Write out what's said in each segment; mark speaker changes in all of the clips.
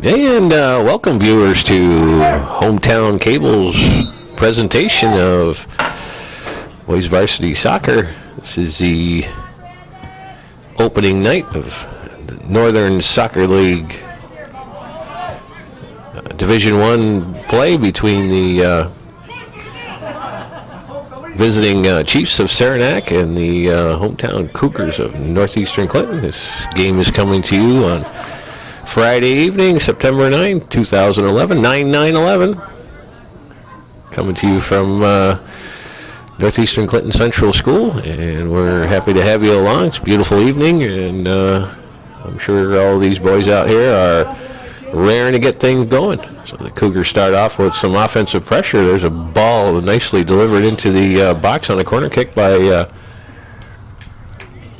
Speaker 1: And welcome, viewers, to Hometown Cable's presentation of Boys Varsity Soccer. This is the opening night of the Northern Soccer League Division I play between the visiting Chiefs of Saranac and the hometown Cougars of Northeastern Clinton. This game is coming to you on Friday evening, September 9th, 2011, 9/9/11. Coming to you from Northeastern Clinton Central School, and we're happy to have you along. It's a beautiful evening, and I'm sure all these boys out here are raring to get things going. So the Cougars start off with some offensive pressure. There's a ball nicely delivered into the box on a corner kick by,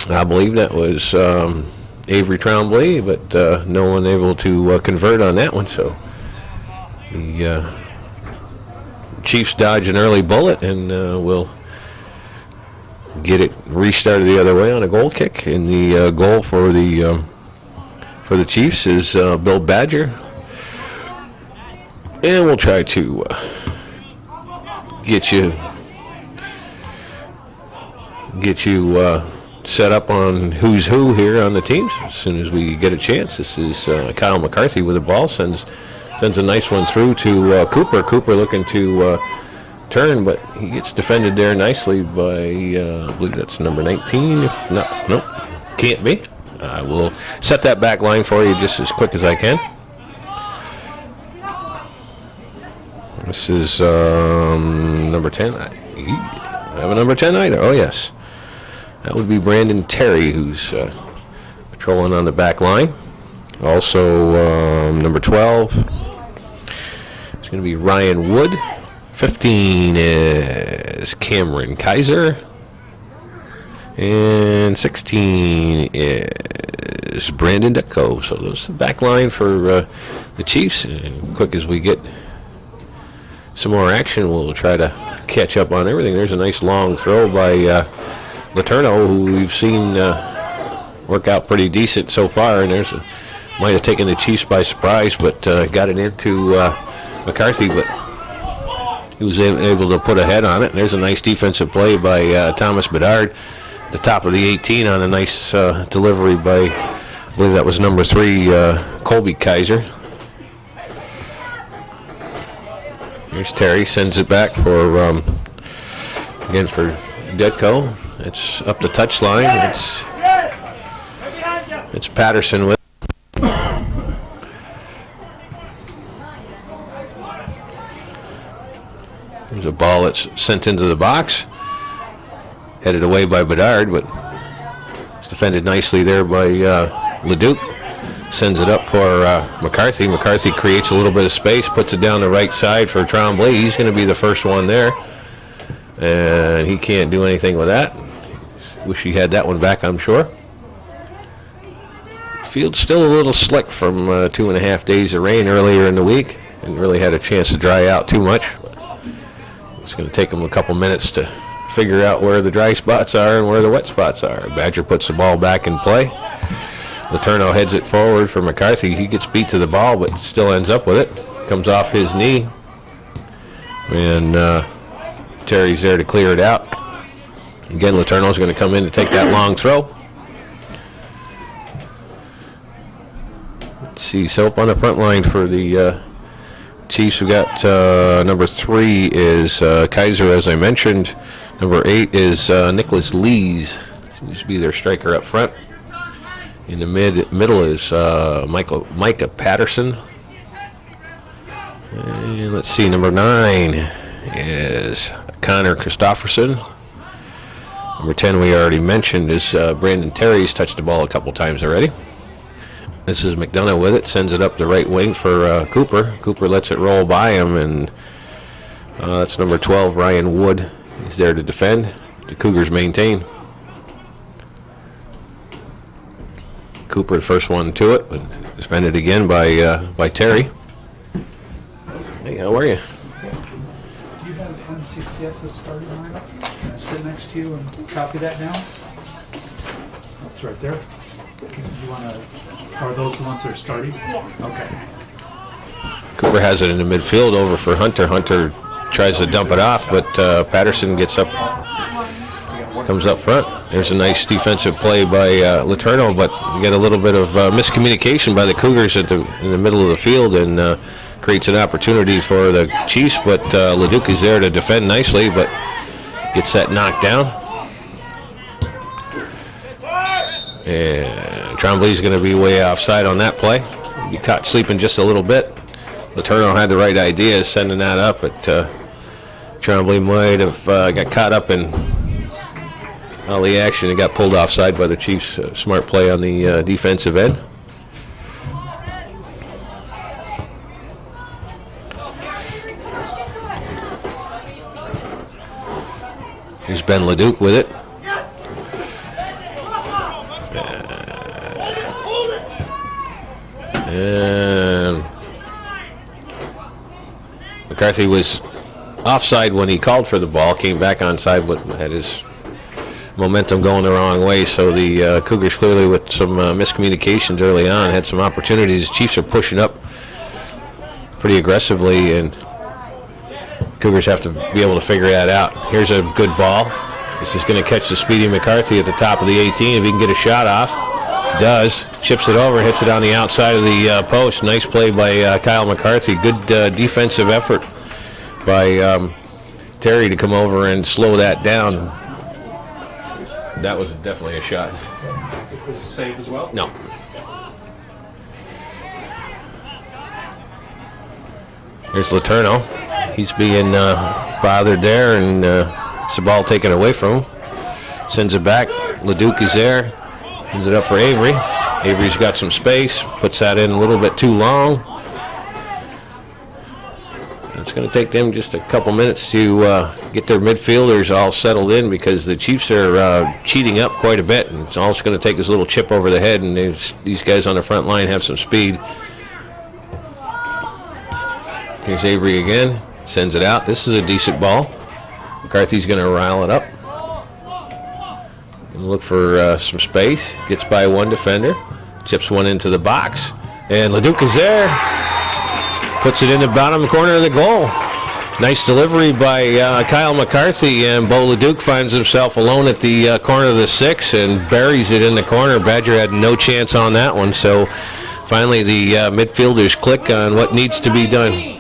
Speaker 1: I believe that was Avery Tremblay, but no one able to convert on that one. So the Chiefs dodge an early bullet, and will get it restarted the other way on a goal kick. And the goal for the Chiefs is Bill Badger. And we'll try to get you set up on who's who here on the teams as soon as we get a chance. This is Kyle McCarthy with the ball, sends a nice one through to Cooper. Cooper looking to turn, but he gets defended there nicely by I believe that's number 19. If not, nope, can't be. I will set that back line for you just as quick as I can. This is number 10. I have a number 10 either. Oh, yes. That would be Brandon Terry, who's patrolling on the back line. Also, number 12 is going to be Ryan Wood. 15 is Cameron Kaiser. And 16 is Brandon Deco. So that's the back line for the Chiefs. And quick as we get some more action, we'll try to catch up on everything. There's a nice long throw by Letourneau, who we've seen work out pretty decent so far. And might have taken the Chiefs by surprise, but got it into McCarthy, but he was able to put a head on it. And there's a nice defensive play by Thomas Bedard. The top of the 18 on a nice delivery by, I believe that was number 3, Colby Kaiser. Here's Terry, sends it back for, again for Detko. It's up the touchline. It's Patterson with it. There's a ball that's sent into the box. Headed away by Bedard, but it's defended nicely there by Leduc. Sends it up for McCarthy. McCarthy creates a little bit of space, puts it down the right side for Tremblay. He's going to be the first one there, and he can't do anything with that. Wish he had that one back, I'm sure. Field's still a little slick from 2.5 days of rain earlier in the week. Didn't really had a chance to dry out too much. It's going to take him a couple minutes to figure out where the dry spots are and where the wet spots are. Badger puts the ball back in play. Letourneau heads it forward for McCarthy. He gets beat to the ball, but still ends up with it. Comes off his knee. And Terry's there to clear it out. Again, Letourneau's going to come in to take that long throw. Let's see. So up on the front line for the Chiefs, we got number 3 is Kaiser, as I mentioned. Number 8 is Nicholas Lees. Seems to be their striker up front. In the middle is Micah Patterson. And let's see, number 9 is Connor Christofferson. Number 10 we already mentioned is Brandon Terry. He's touched the ball a couple times already. This is McDonough with it, sends it up the right wing for Cooper. Cooper lets it roll by him, and that's number 12, Ryan Wood. He's there to defend. The Cougars maintain. Cooper, the first one to it, but defended again by Terry. Hey, how are you?
Speaker 2: Do you have NCCS's starting lineup? Can I sit next to you and copy that down? It's right there. You want to, are those the ones that are starting?
Speaker 3: Yeah.
Speaker 2: Okay.
Speaker 1: Cooper has it in the midfield over for Hunter. Hunter tries to dump it off, but Patterson gets up, comes up front. There's a nice defensive play by Letourneau, but you get a little bit of miscommunication by the Cougars in the middle of the field, and creates an opportunity for the Chiefs, but Leduc is there to defend nicely, but gets that knocked down. And Tremblay's going to be way offside on that play. Be caught sleeping just a little bit. Letourneau had the right idea, sending that up, but Tremblay might have got caught up in all the action and got pulled offside by the Chiefs. Smart play on the defensive end. Here's Ben Leduc with it. And McCarthy was offside when he called for the ball, came back onside, but had his momentum going the wrong way. So the Cougars clearly with some miscommunications early on had some opportunities. Chiefs are pushing up pretty aggressively, and Cougars have to be able to figure that out. Here's a good ball. This is going to catch the speedy McCarthy at the top of the 18 if he can get a shot off. Does. Chips it over, hits it on the outside of the post. Nice play by Kyle McCarthy. Good defensive effort by Terry to come over and slow that down. That was definitely a shot.
Speaker 2: Was it saved as well?
Speaker 1: No. Here's Letourneau. He's being bothered there, and it's the ball taken away from him. Sends it back. Leduc is there. Hands it up for Avery. Avery's got some space. Puts that in a little bit too long. It's going to take them just a couple minutes to get their midfielders all settled in, because the Chiefs are cheating up quite a bit, and it's all it's going to take is a little chip over the head, and these guys on the front line have some speed. Here's Avery again. Sends it out. This is a decent ball. McCarthy's going to rile it up. Look for some space. Gets by one defender. Chips one into the box. And Leduc is there. Puts it in the bottom corner of the goal. Nice delivery by Kyle McCarthy. And Bo Leduc finds himself alone at the corner of the 6 and buries it in the corner. Badger had no chance on that one. So finally the midfielders click on what needs to be done.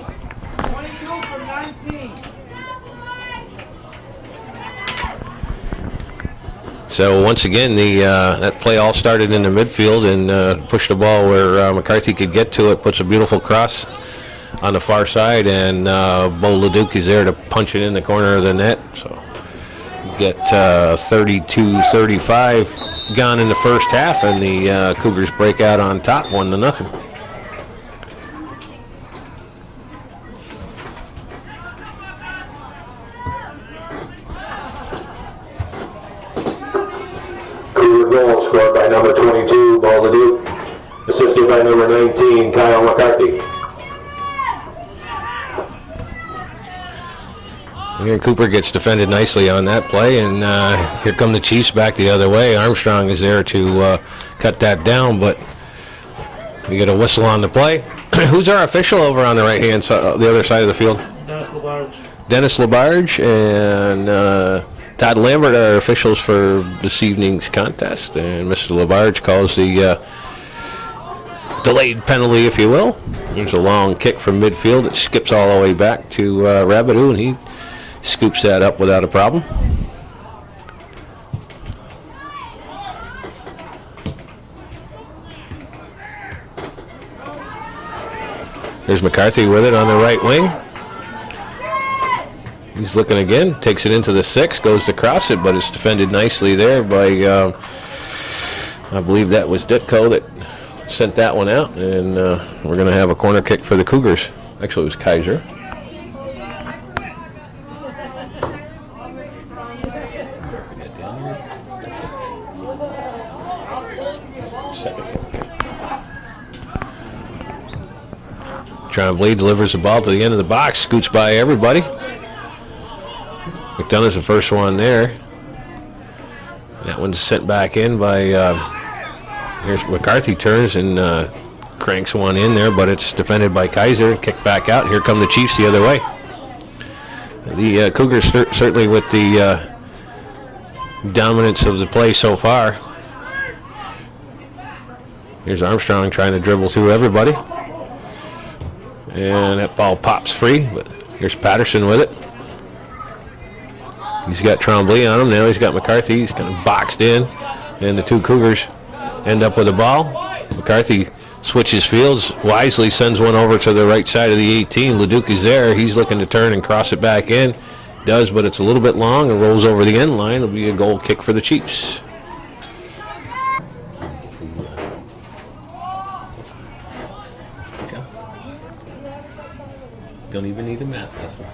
Speaker 1: So once again, that play all started in the midfield and pushed the ball where McCarthy could get to it. Puts a beautiful cross on the far side, and Bo Leduc is there to punch it in the corner of the net. So you get 32-35 gone in the first half, and the Cougars break out on top 1-0.
Speaker 4: Goal scored by number 22, Bo Leduc, assisted by number 19, Kyle McCarthy.
Speaker 1: Here Cooper gets defended nicely on that play, and here come the Chiefs back the other way. Armstrong is there to cut that down, but we get a whistle on the play. Who's our official over on the right-hand side, the other side of the field?
Speaker 2: Dennis LaBarge.
Speaker 1: Dennis LaBarge and Todd Lambert are officials for this evening's contest, and Mr. LaBarge calls the delayed penalty, if you will. There's a long kick from midfield that skips all the way back to Rabideau, and he scoops that up without a problem. There's McCarthy with it on the right wing. He's looking again, takes it into the 6, goes to cross it, but it's defended nicely there by, I believe that was Ditko that sent that one out, and we're going to have a corner kick for the Cougars. Actually, it was Kaiser. Tremblay delivers the ball to the end of the box, scoots by everybody. McDonough's the first one there. That one's sent back in by Here's McCarthy turns and cranks one in there, but it's defended by Kaiser. Kick back out. Here come the Chiefs the other way. The Cougars certainly with the dominance of the play so far. Here's Armstrong trying to dribble through everybody. And that ball pops free, but here's Patterson with it. He's got Tremblay on him. Now he's got McCarthy. He's kind of boxed in. And the two Cougars end up with the ball. McCarthy switches fields, wisely sends one over to the right side of the 18. Leduc is there. He's looking to turn and cross it back in. Does, but it's a little bit long and rolls over the end line. It'll be a goal kick for the Chiefs. Don't even need a math lesson.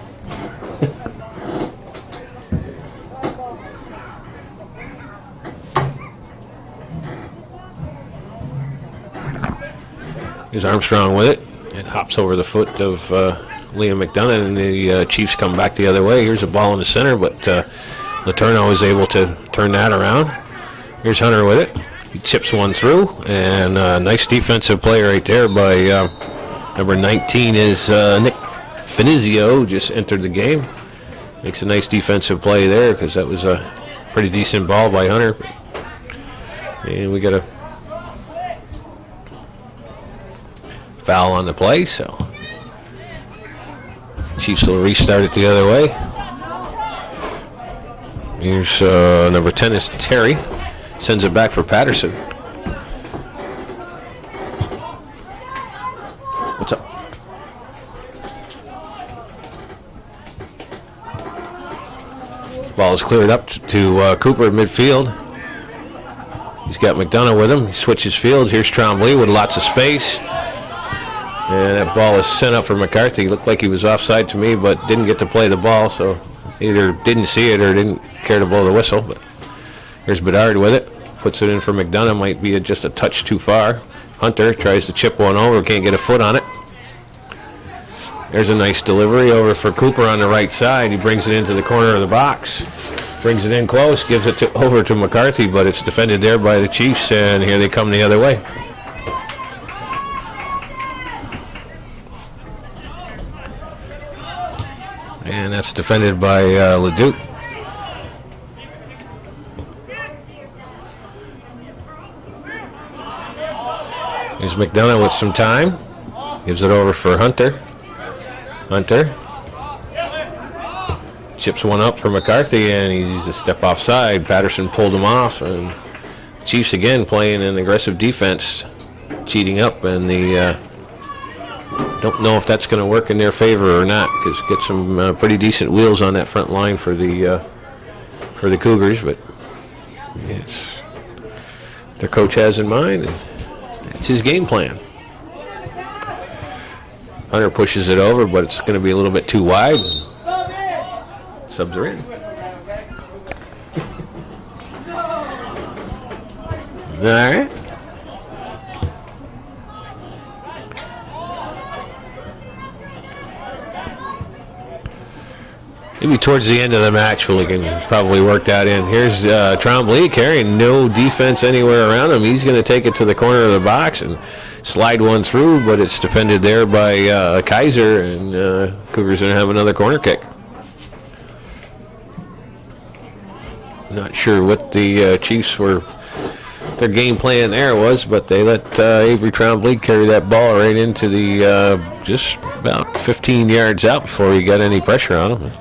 Speaker 1: Here's Armstrong with it. It hops over the foot of Liam McDonough, and the Chiefs come back the other way. Here's a ball in the center, but Letourneau is able to turn that around. Here's Hunter with it. He chips one through, and nice defensive play right there by number 19 is Nick Finizio, just entered the game. Makes a nice defensive play there because that was a pretty decent ball by Hunter. And we got a foul on the play, so Chiefs will restart it the other way. Here's number 10 is Terry. Sends it back for Patterson. What's up? Ball is cleared up to Cooper at midfield. He's got McDonough with him. He switches fields. Here's Tremblay with lots of space. And that ball is sent up for McCarthy. Looked like he was offside to me, but didn't get to play the ball, so either didn't see it or didn't care to blow the whistle. But here's Bedard with it. Puts it in for McDonough. Might be just a touch too far. Hunter tries to chip one over. Can't get a foot on it. There's a nice delivery over for Cooper on the right side. He brings it into the corner of the box. Brings it in close. Gives it over to McCarthy, but it's defended there by the Chiefs, and here they come the other way. And that's defended by Leduc. Here's McDonough with some time. Gives it over for Hunter. Hunter chips one up for McCarthy, and he's a step offside. Patterson pulled him off, and Chiefs again playing an aggressive defense, cheating up, and the don't know if that's going to work in their favor or not, because get some pretty decent wheels on that front line for the Cougars, but it's their coach has in mind, and it's his game plan. Hunter pushes it over, but it's going to be a little bit too wide. Subs are in. All right. Maybe towards the end of the match we can probably work that in. Here's Tremblay carrying no defense anywhere around him. He's going to take it to the corner of the box and slide one through, but it's defended there by Kaiser, and Cougars going to have another corner kick. Not sure what the Chiefs were, their game plan there was, but they let Avery Tremblay carry that ball right into the just about 15 yards out before he got any pressure on him.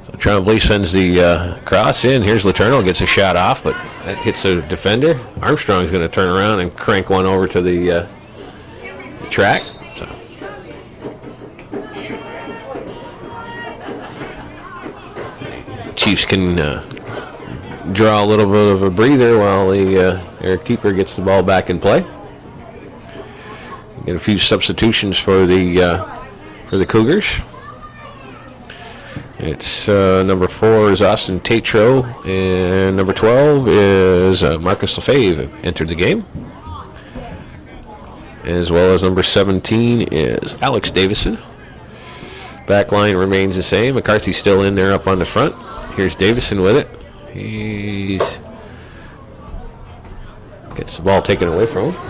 Speaker 1: So Tremblay sends the cross in. Here's Letourneau, gets a shot off, but that hits a defender. Armstrong's going to turn around and crank one over to the track. So. Chiefs can draw a little bit of a breather while their keeper gets the ball back in play. Get a few substitutions for the Cougars. It's number 4 is Austin Tatro, and number 12 is Marcus Lefebvre entered the game, as well as number 17 is Alex Davison. Back line remains the same. McCarthy's still in there up on the front. Here's Davison with it. He's Gets the ball taken away from him.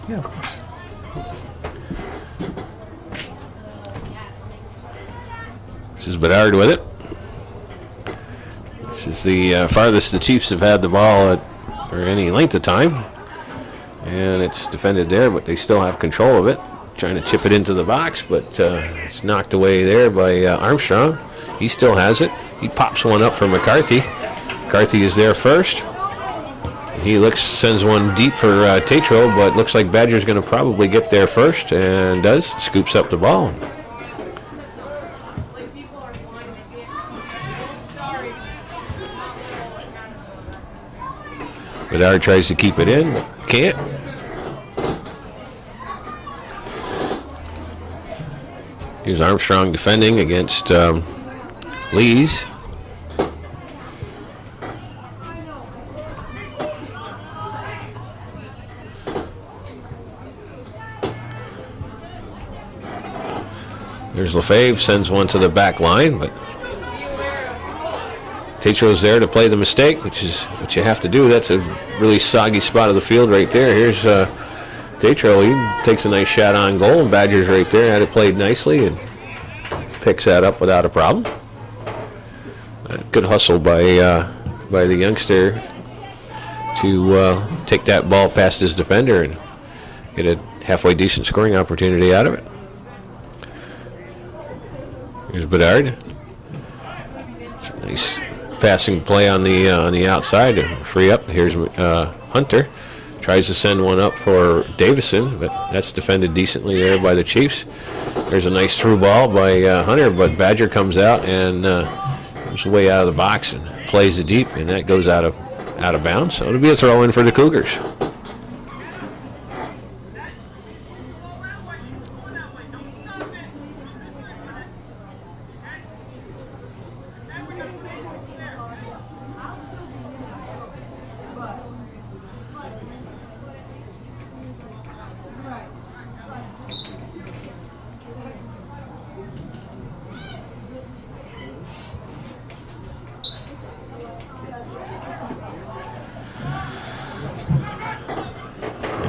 Speaker 2: Yeah, of course.
Speaker 1: This is Bedard with it. This is the farthest the Chiefs have had the ball for any length of time. And it's defended there, but they still have control of it. Trying to chip it into the box, but it's knocked away there by Armstrong. He still has it. He pops one up for McCarthy. McCarthy is there first. He sends one deep for Tatro, but looks like Badger's going to probably get there first, and does. Scoops up the ball. Bedard tries to keep it in, but can't. Here's Armstrong defending against Lees. There's LaFave, sends one to the back line, but Tatro's there to play the mistake, which is what you have to do. That's a really soggy spot of the field right there. Here's Tatro. He takes a nice shot on goal, and Badger's right there. Had it played nicely and picks that up without a problem. Good hustle by the youngster to take that ball past his defender and get a halfway decent scoring opportunity out of it. Here's Bedard. Nice passing play on the outside to free up. Here's Hunter. Tries to send one up for Davison, but that's defended decently there by the Chiefs. There's a nice through ball by Hunter, but Badger comes out and goes way out of the box and plays it deep, and that goes out of bounds. So it'll be a throw in for the Cougars.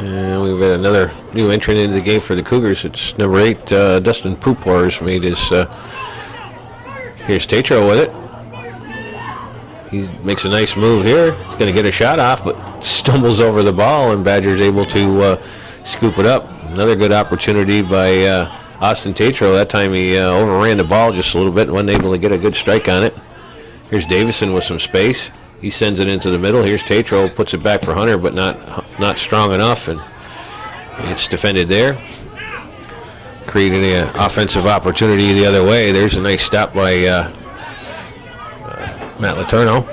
Speaker 1: And we've got another new entrant into the game for the Cougars. It's number 8, Dustin Pupors made his. Here's Tatro with it. He makes a nice move here. He's going to get a shot off, but stumbles over the ball, and Badger's able to scoop it up. Another good opportunity by Austin Tatro. That time he overran the ball just a little bit and wasn't able to get a good strike on it. Here's Davison with some space. He sends it into the middle. Here's Tatro, puts it back for Hunter, but not strong enough, and it's defended there. Creating an offensive opportunity the other way. There's a nice stop by Matt Letourneau.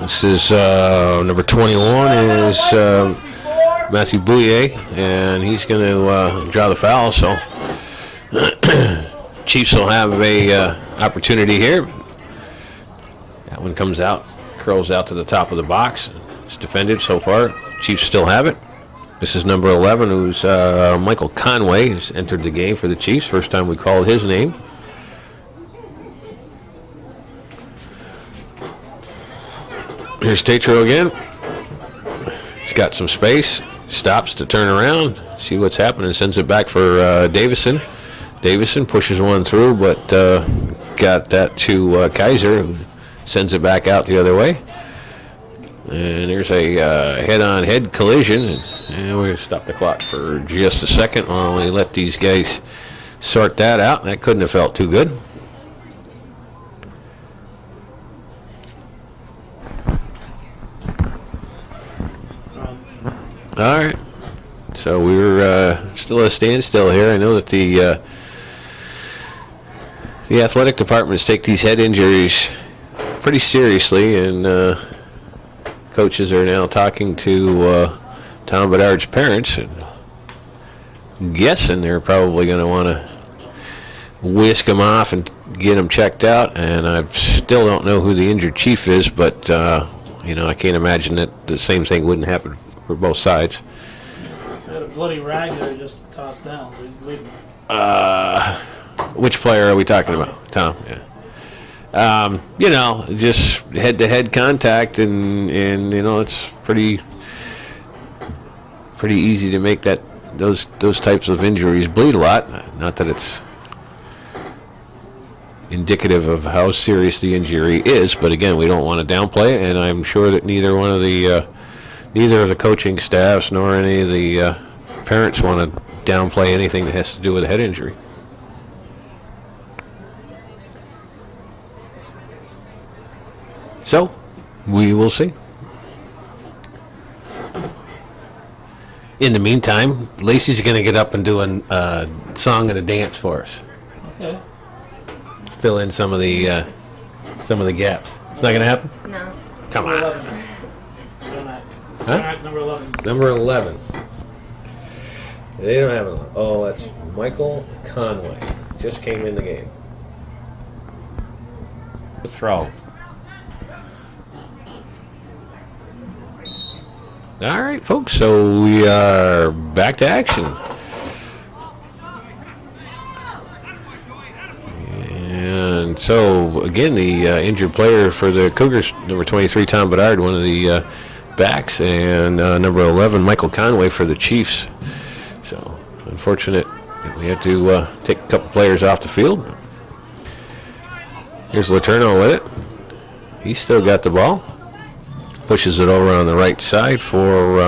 Speaker 1: This is number 21 is Matthew Bouillet, and he's going to draw the foul, so Chiefs will have a opportunity here. That one comes out, curls out to the top of the box. It's defended so far. Chiefs still have it. This is number 11, who's Michael Conway, who's entered the game for the Chiefs. First time we called his name. Here's Tatro again. He's got some space. Stops to turn around, see what's happening, sends it back for Davison. Davison pushes one through, but got that to Kaiser, who sends it back out the other way. And there's a head-on-head collision, and we're going to stop the clock for just a second while we let these guys sort that out. That couldn't have felt too good. All right, so we're still at a standstill here. I know that the athletic departments take these head injuries pretty seriously, and coaches are now talking to Tom Bedard's parents, and I'm guessing they're probably going to want to whisk him off and get him checked out. And I still don't know who the injured chief is, but I can't imagine that the same thing wouldn't happen for both sides.
Speaker 2: bloody rag there just tossed down, so he's bleeding.
Speaker 1: Which player are we talking about? Tom, yeah. You know, just head-to-head contact, and you know, it's pretty easy to make those types of injuries bleed a lot. Not that it's indicative of how serious the injury is, but again, we don't want to downplay it, and I'm sure that neither of the coaching staffs nor any of the parents want to downplay anything that has to do with a head injury. So, we will see. In the meantime, Lacey's going to get up and do a song and a dance for us.
Speaker 2: Okay.
Speaker 1: Fill in some of the gaps. It's not going to happen?
Speaker 3: No.
Speaker 1: Come
Speaker 2: Number
Speaker 1: on.
Speaker 2: 11. Saranac.
Speaker 1: Huh?
Speaker 2: Saranac, number 11.
Speaker 1: Number 11. They don't have it. Oh, that's Michael Conway. Just came in the game. The throw. All right, folks. So we are back to action. And so, again, the injured player for the Cougars, number 23, Tom Bedard, one of the backs, and number 11, Michael Conway for the Chiefs. So, unfortunate we had to take a couple players off the field. Here's Letourneau with it. He's still got the ball. Pushes it over on the right side for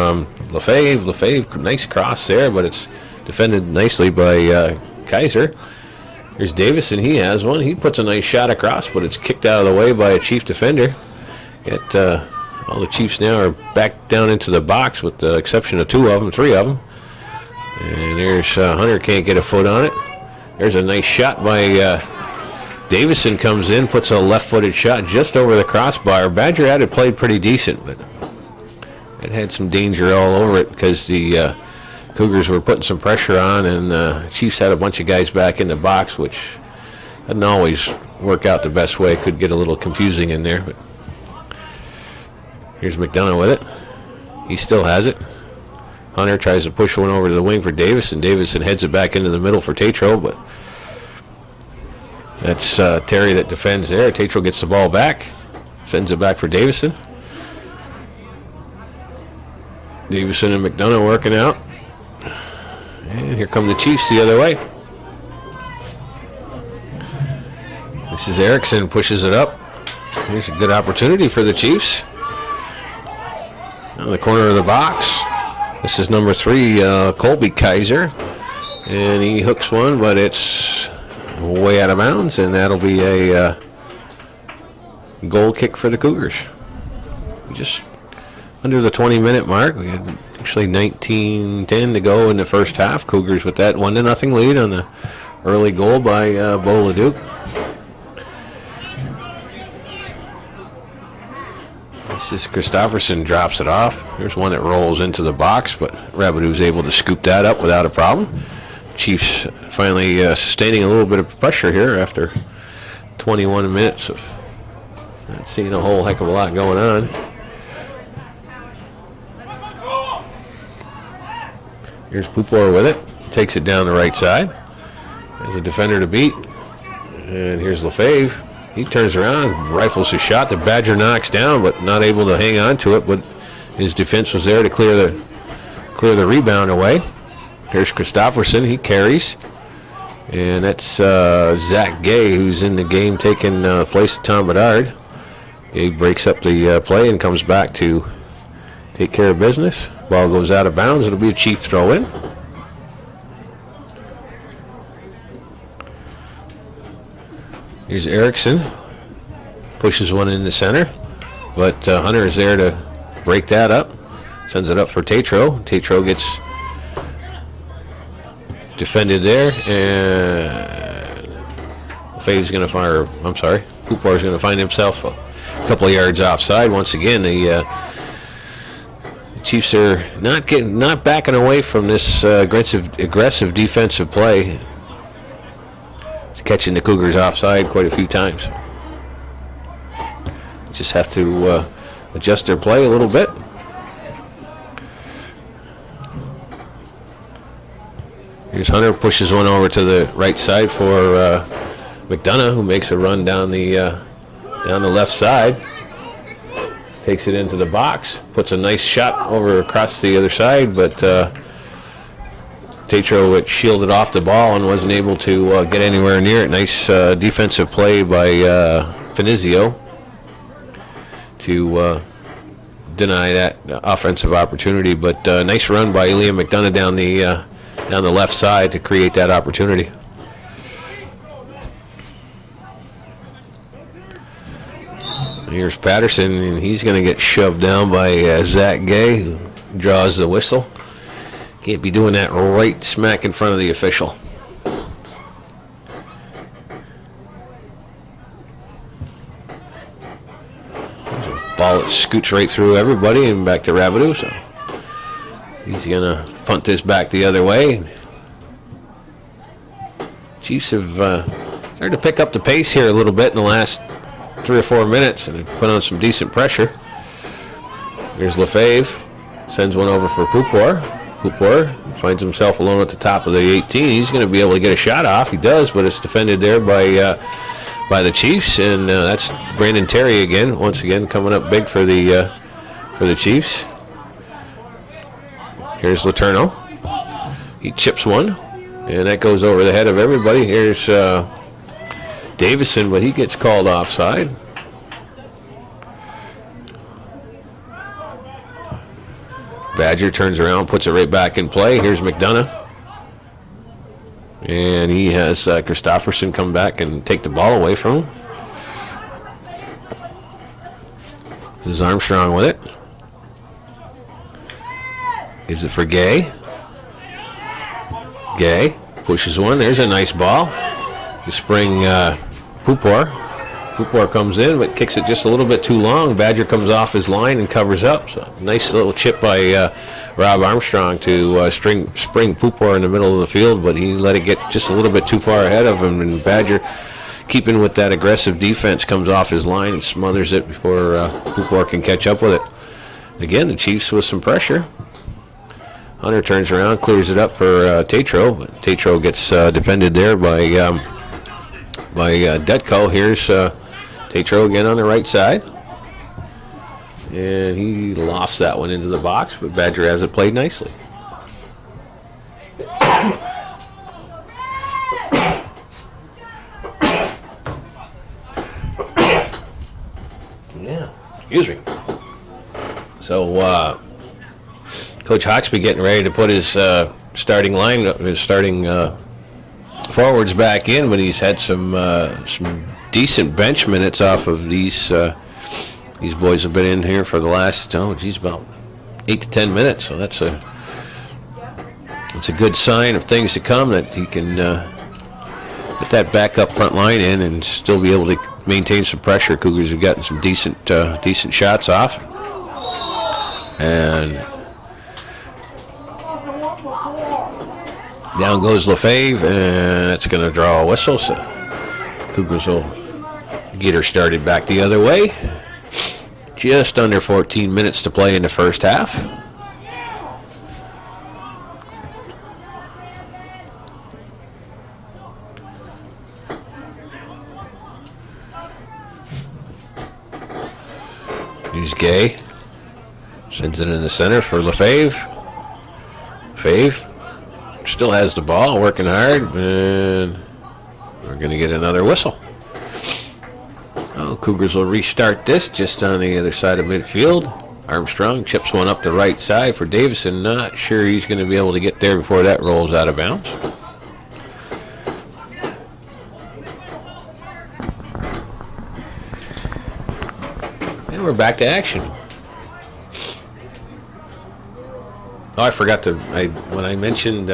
Speaker 1: Lefebvre. Lefebvre, nice cross there, but it's defended nicely by Kaiser. Here's Davison. He has one. He puts a nice shot across, but it's kicked out of the way by a Chief defender. All the Chiefs now are back down into the box with the exception of three of them. And there's Hunter, can't get a foot on it. There's a nice shot by Davison, comes in, puts a left-footed shot just over the crossbar. Badger had it played pretty decent, but it had some danger all over it because the Cougars were putting some pressure on, and Chiefs had a bunch of guys back in the box, which doesn't always work out the best way. It could get a little confusing in there. But here's McDonough with it. He still has it. Hunter tries to push one over to the wing for Davison. Davison heads it back into the middle for Tatro, but that's Terry that defends there. Tatro gets the ball back, sends it back for Davison. Davison and McDonough working out. And here come the Chiefs the other way. This is Erickson, pushes it up. Here's a good opportunity for the Chiefs. On the corner of the box. This is number 3, Colby Kaiser. And he hooks one, but it's way out of bounds, and that'll be a goal kick for the Cougars. Just under the 20-minute mark. We had actually 19-10 to go in the first half. Cougars with that 1-0 lead on the early goal by Bo Leduc. This is Christofferson, drops it off. There's one that rolls into the box, but Rabideau's able to scoop that up without a problem. Chiefs finally sustaining a little bit of pressure here after 21 minutes of not seeing a whole heck of a lot going on. Here's Pupor with it. Takes it down the right side. There's a defender to beat. And here's Lefebvre. He turns around, rifles his shot. The Badger knocks down, but not able to hang on to it. But his defense was there to clear the rebound away. Here's Christofferson. He carries. And that's Zach Gay, who's in the game, taking place of Tom Bedard. He breaks up the play and comes back to take care of business. Ball goes out of bounds. It'll be a Chief throw in. Here's Erickson. Pushes one in the center. But Hunter is there to break that up. Sends it up for Tatro. Tatro gets defended there. And Lefebvre's going to fire. I'm sorry. Coupar's going to find himself a couple of yards offside. Once again, the Chiefs are not backing away from this aggressive defensive play. It's catching the Cougars offside quite a few times. Just have to adjust their play a little bit. Here's Hunter, pushes one over to the right side for McDonough, who makes a run down the left side. Takes it into the box, puts a nice shot over across the other side, but Tatro shielded off the ball and wasn't able to get anywhere near it. Nice defensive play by Finizio to deny that offensive opportunity, but nice run by Liam McDonough down the left side to create that opportunity. Here's Patterson, and he's going to get shoved down by Zach Gay, who draws the whistle. Can't be doing that right smack in front of the official. Ball that scoots right through everybody and back to Rabideau. So he's going to punt this back the other way. Chiefs have started to pick up the pace here a little bit in the last 3 or 4 minutes and put on some decent pressure. Here's Lefebvre, sends one over for Pupor. Pupor finds himself alone at the top of the 18. He's going to be able to get a shot off. He does, but it's defended there by the Chiefs, and that's Brandon Terry again. Once again, coming up big for the Chiefs. Here's Letourneau. He chips one, and that goes over the head of everybody. Here's Davison, but he gets called offside. Badger turns around, puts it right back in play. Here's McDonough. And he has Christofferson come back and take the ball away from him. This is Armstrong with it. Gives it for Gay. Gay pushes one. There's a nice ball. The spring Pupor. Pupor comes in, but kicks it just a little bit too long. Badger comes off his line and covers up. So nice little chip by Rob Armstrong to spring Pupor in the middle of the field, but he let it get just a little bit too far ahead of him, and Badger, keeping with that aggressive defense, comes off his line and smothers it before Pupor can catch up with it. Again, the Chiefs with some pressure. Hunter turns around, clears it up for Tatro. Tatro gets defended there by Detko. Here's Tatro again on the right side. And he lofts that one into the box, but Badger has it played nicely. Yeah, excuse me. So Coach Hawksby getting ready to put his starting forwards back in, but he's had some decent bench minutes off of these. These boys have been in here for the last about 8 to 10 minutes. So it's a good sign of things to come, that he can get that backup front line in and still be able to maintain some pressure. Cougars have gotten some decent shots off, and down goes Lefebvre, and that's going to draw a whistle. So Cougars will get her started back the other way. Just under 14 minutes to play in the first half. Here's Gay. Sends it in the center for Lefebvre. Lefebvre still has the ball, working hard, and we're going to get another whistle. Cougars will restart this just on the other side of midfield. Armstrong chips one up the right side for Davison. Not sure he's going to be able to get there before that rolls out of bounds. And we're back to action. Oh, I forgot when I mentioned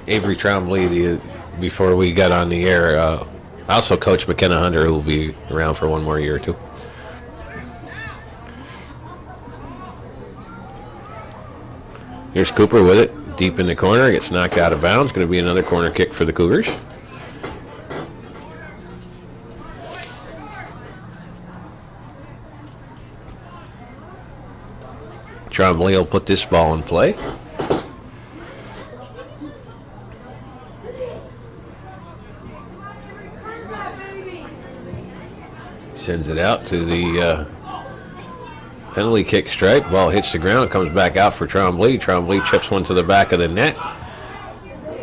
Speaker 1: Avery Trombley before we got on the air. Also, Coach McKenna Hunter, who will be around for one more year or two. Here's Cooper with it, deep in the corner, gets knocked out of bounds. Going to be another corner kick for the Cougars. Trombley will put this ball in play. Sends it out to the penalty kick stripe. Ball hits the ground, comes back out for Trombley. Trombley chips one to the back of the net.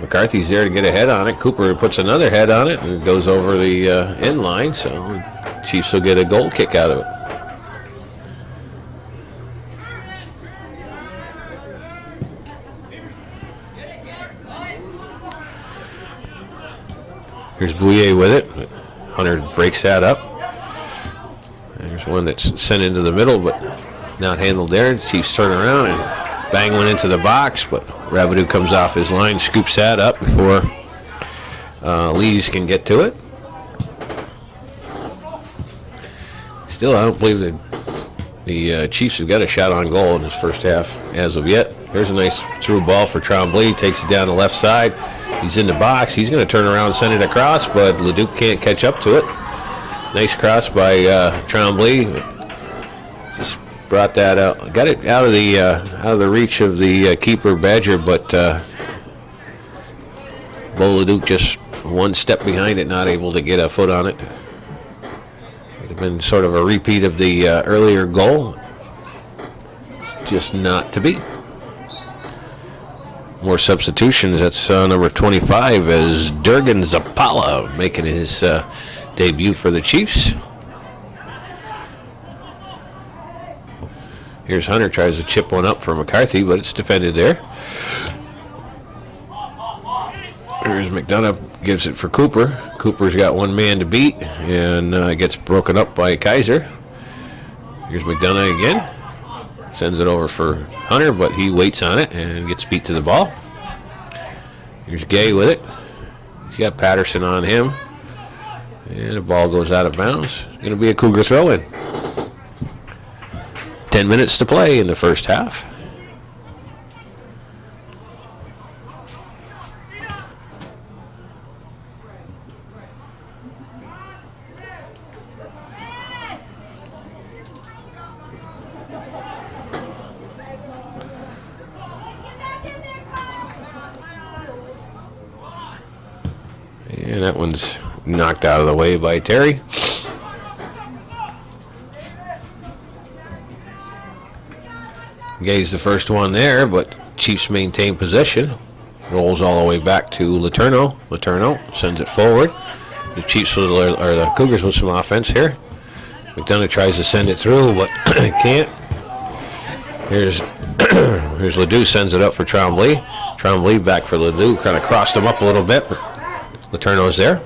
Speaker 1: McCarthy's there to get a head on it. Cooper puts another head on it and it goes over the end line, so Chiefs will get a goal kick out of it. Here's Bouillet with it. Hunter breaks that up. There's one that's sent into the middle, but not handled there. Chiefs turn around and bang one into the box, but Rabideau comes off his line, scoops that up before Lees can get to it. Still, I don't believe that the Chiefs have got a shot on goal in this first half as of yet. Here's a nice through ball for Trombley. Takes it down the left side. He's in the box. He's going to turn around and send it across, but Leduc can't catch up to it. Nice cross by Trombley. Just brought that out. Got it out of the reach of the keeper Badger, but Bo Leduc just one step behind it, not able to get a foot on it. Would have been sort of a repeat of the earlier goal. Just not to be. More substitutions. That's number 25 as Durgan Zapala making his debut for the Chiefs. Here's Hunter, tries to chip one up for McCarthy, but it's defended there. Here's McDonough, gives it for Cooper. Cooper's got one man to beat and gets broken up by Kaiser. Here's McDonough again. Sends it over for Hunter, but he waits on it and gets beat to the ball. Here's Gay with it. He's got Patterson on him. And the ball goes out of bounds. It's going to be a Cougar throw-in. 10 minutes to play in the first half. And that one's knocked out of the way by Terry. Gay's the first one there, but Chiefs maintain possession. Rolls all the way back to Letourneau. Letourneau sends it forward. The Chiefs or the Cougars with some offense here. McDonough tries to send it through, but can't. Here's Ledoux, sends it up for Trombley. Trombley back for Ledoux, kind of crossed him up a little bit, but Letourneau's there.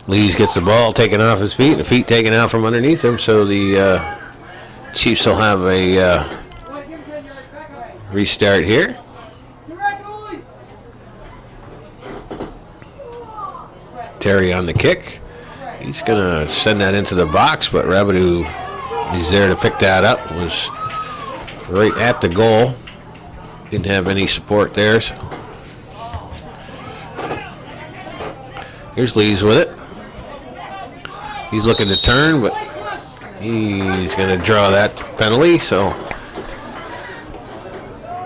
Speaker 1: Lees gets the ball taken off his feet, the feet taken out from underneath him, so the Chiefs will have a restart here. Terry on the kick. He's going to send that into the box, but Rabideau is there to pick that up. Was right at the goal. Didn't have any support there. So. Here's Lees with it. He's looking to turn, but he's going to draw that penalty. So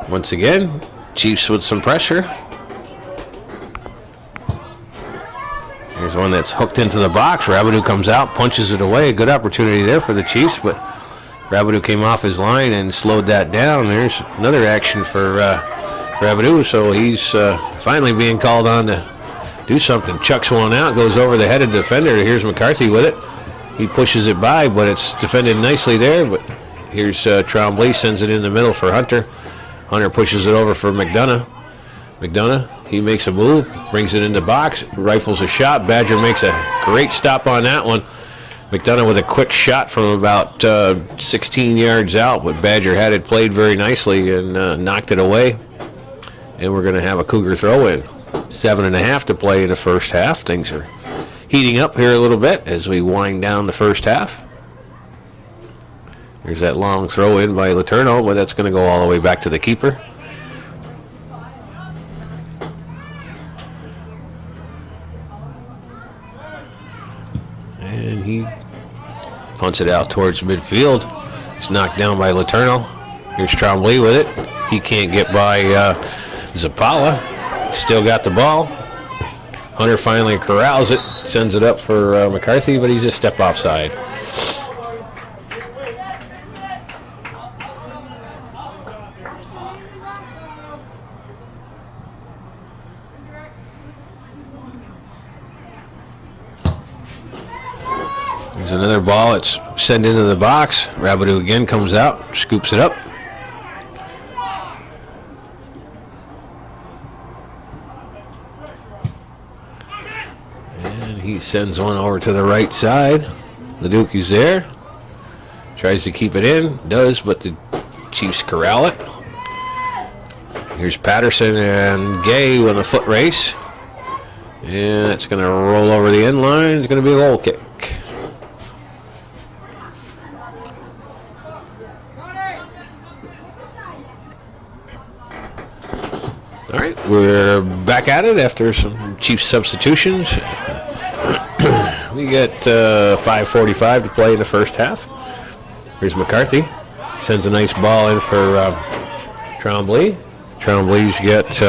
Speaker 1: once again, Chiefs with some pressure. Here's one that's hooked into the box. Rabideau comes out, punches it away. A good opportunity there for the Chiefs, but Rabideau came off his line and slowed that down. There's another action for Rabideau, so he's finally being called on to do something. Chucks one out, goes over the head of the defender. Here's McCarthy with it. He pushes it by, but it's defended nicely there. But here's Trombley, sends it in the middle for Hunter. Hunter pushes it over for McDonough. McDonough, he makes a move, brings it in the box, rifles a shot. Badger makes a great stop on that one. McDonough with a quick shot from about 16 yards out, but Badger had it played very nicely and knocked it away. And we're going to have a Cougar throw-in. 7.5 to play in the first half. Things are heating up here a little bit as we wind down the first half. There's that long throw in by Letourneau, but that's going to go all the way back to the keeper. And he punts it out towards midfield. He's knocked down by Letourneau. Here's Trombley with it. He can't get by Zapala. Still got the ball. Hunter finally corrals it, sends it up for McCarthy, but he's a step offside. There's another ball. It's sent into the box. Rabideau again comes out, scoops it up. And he sends one over to the right side. Leduc is there. Tries to keep it in. Does, but the Chiefs corral it. Here's Patterson and Gay with a foot race. And it's going to roll over the end line. It's going to be a goal kick. All right, we're back at it after some Chiefs substitutions. We got 5:45 to play in the first half. Here's McCarthy. Sends a nice ball in for Trombley. Trombley's got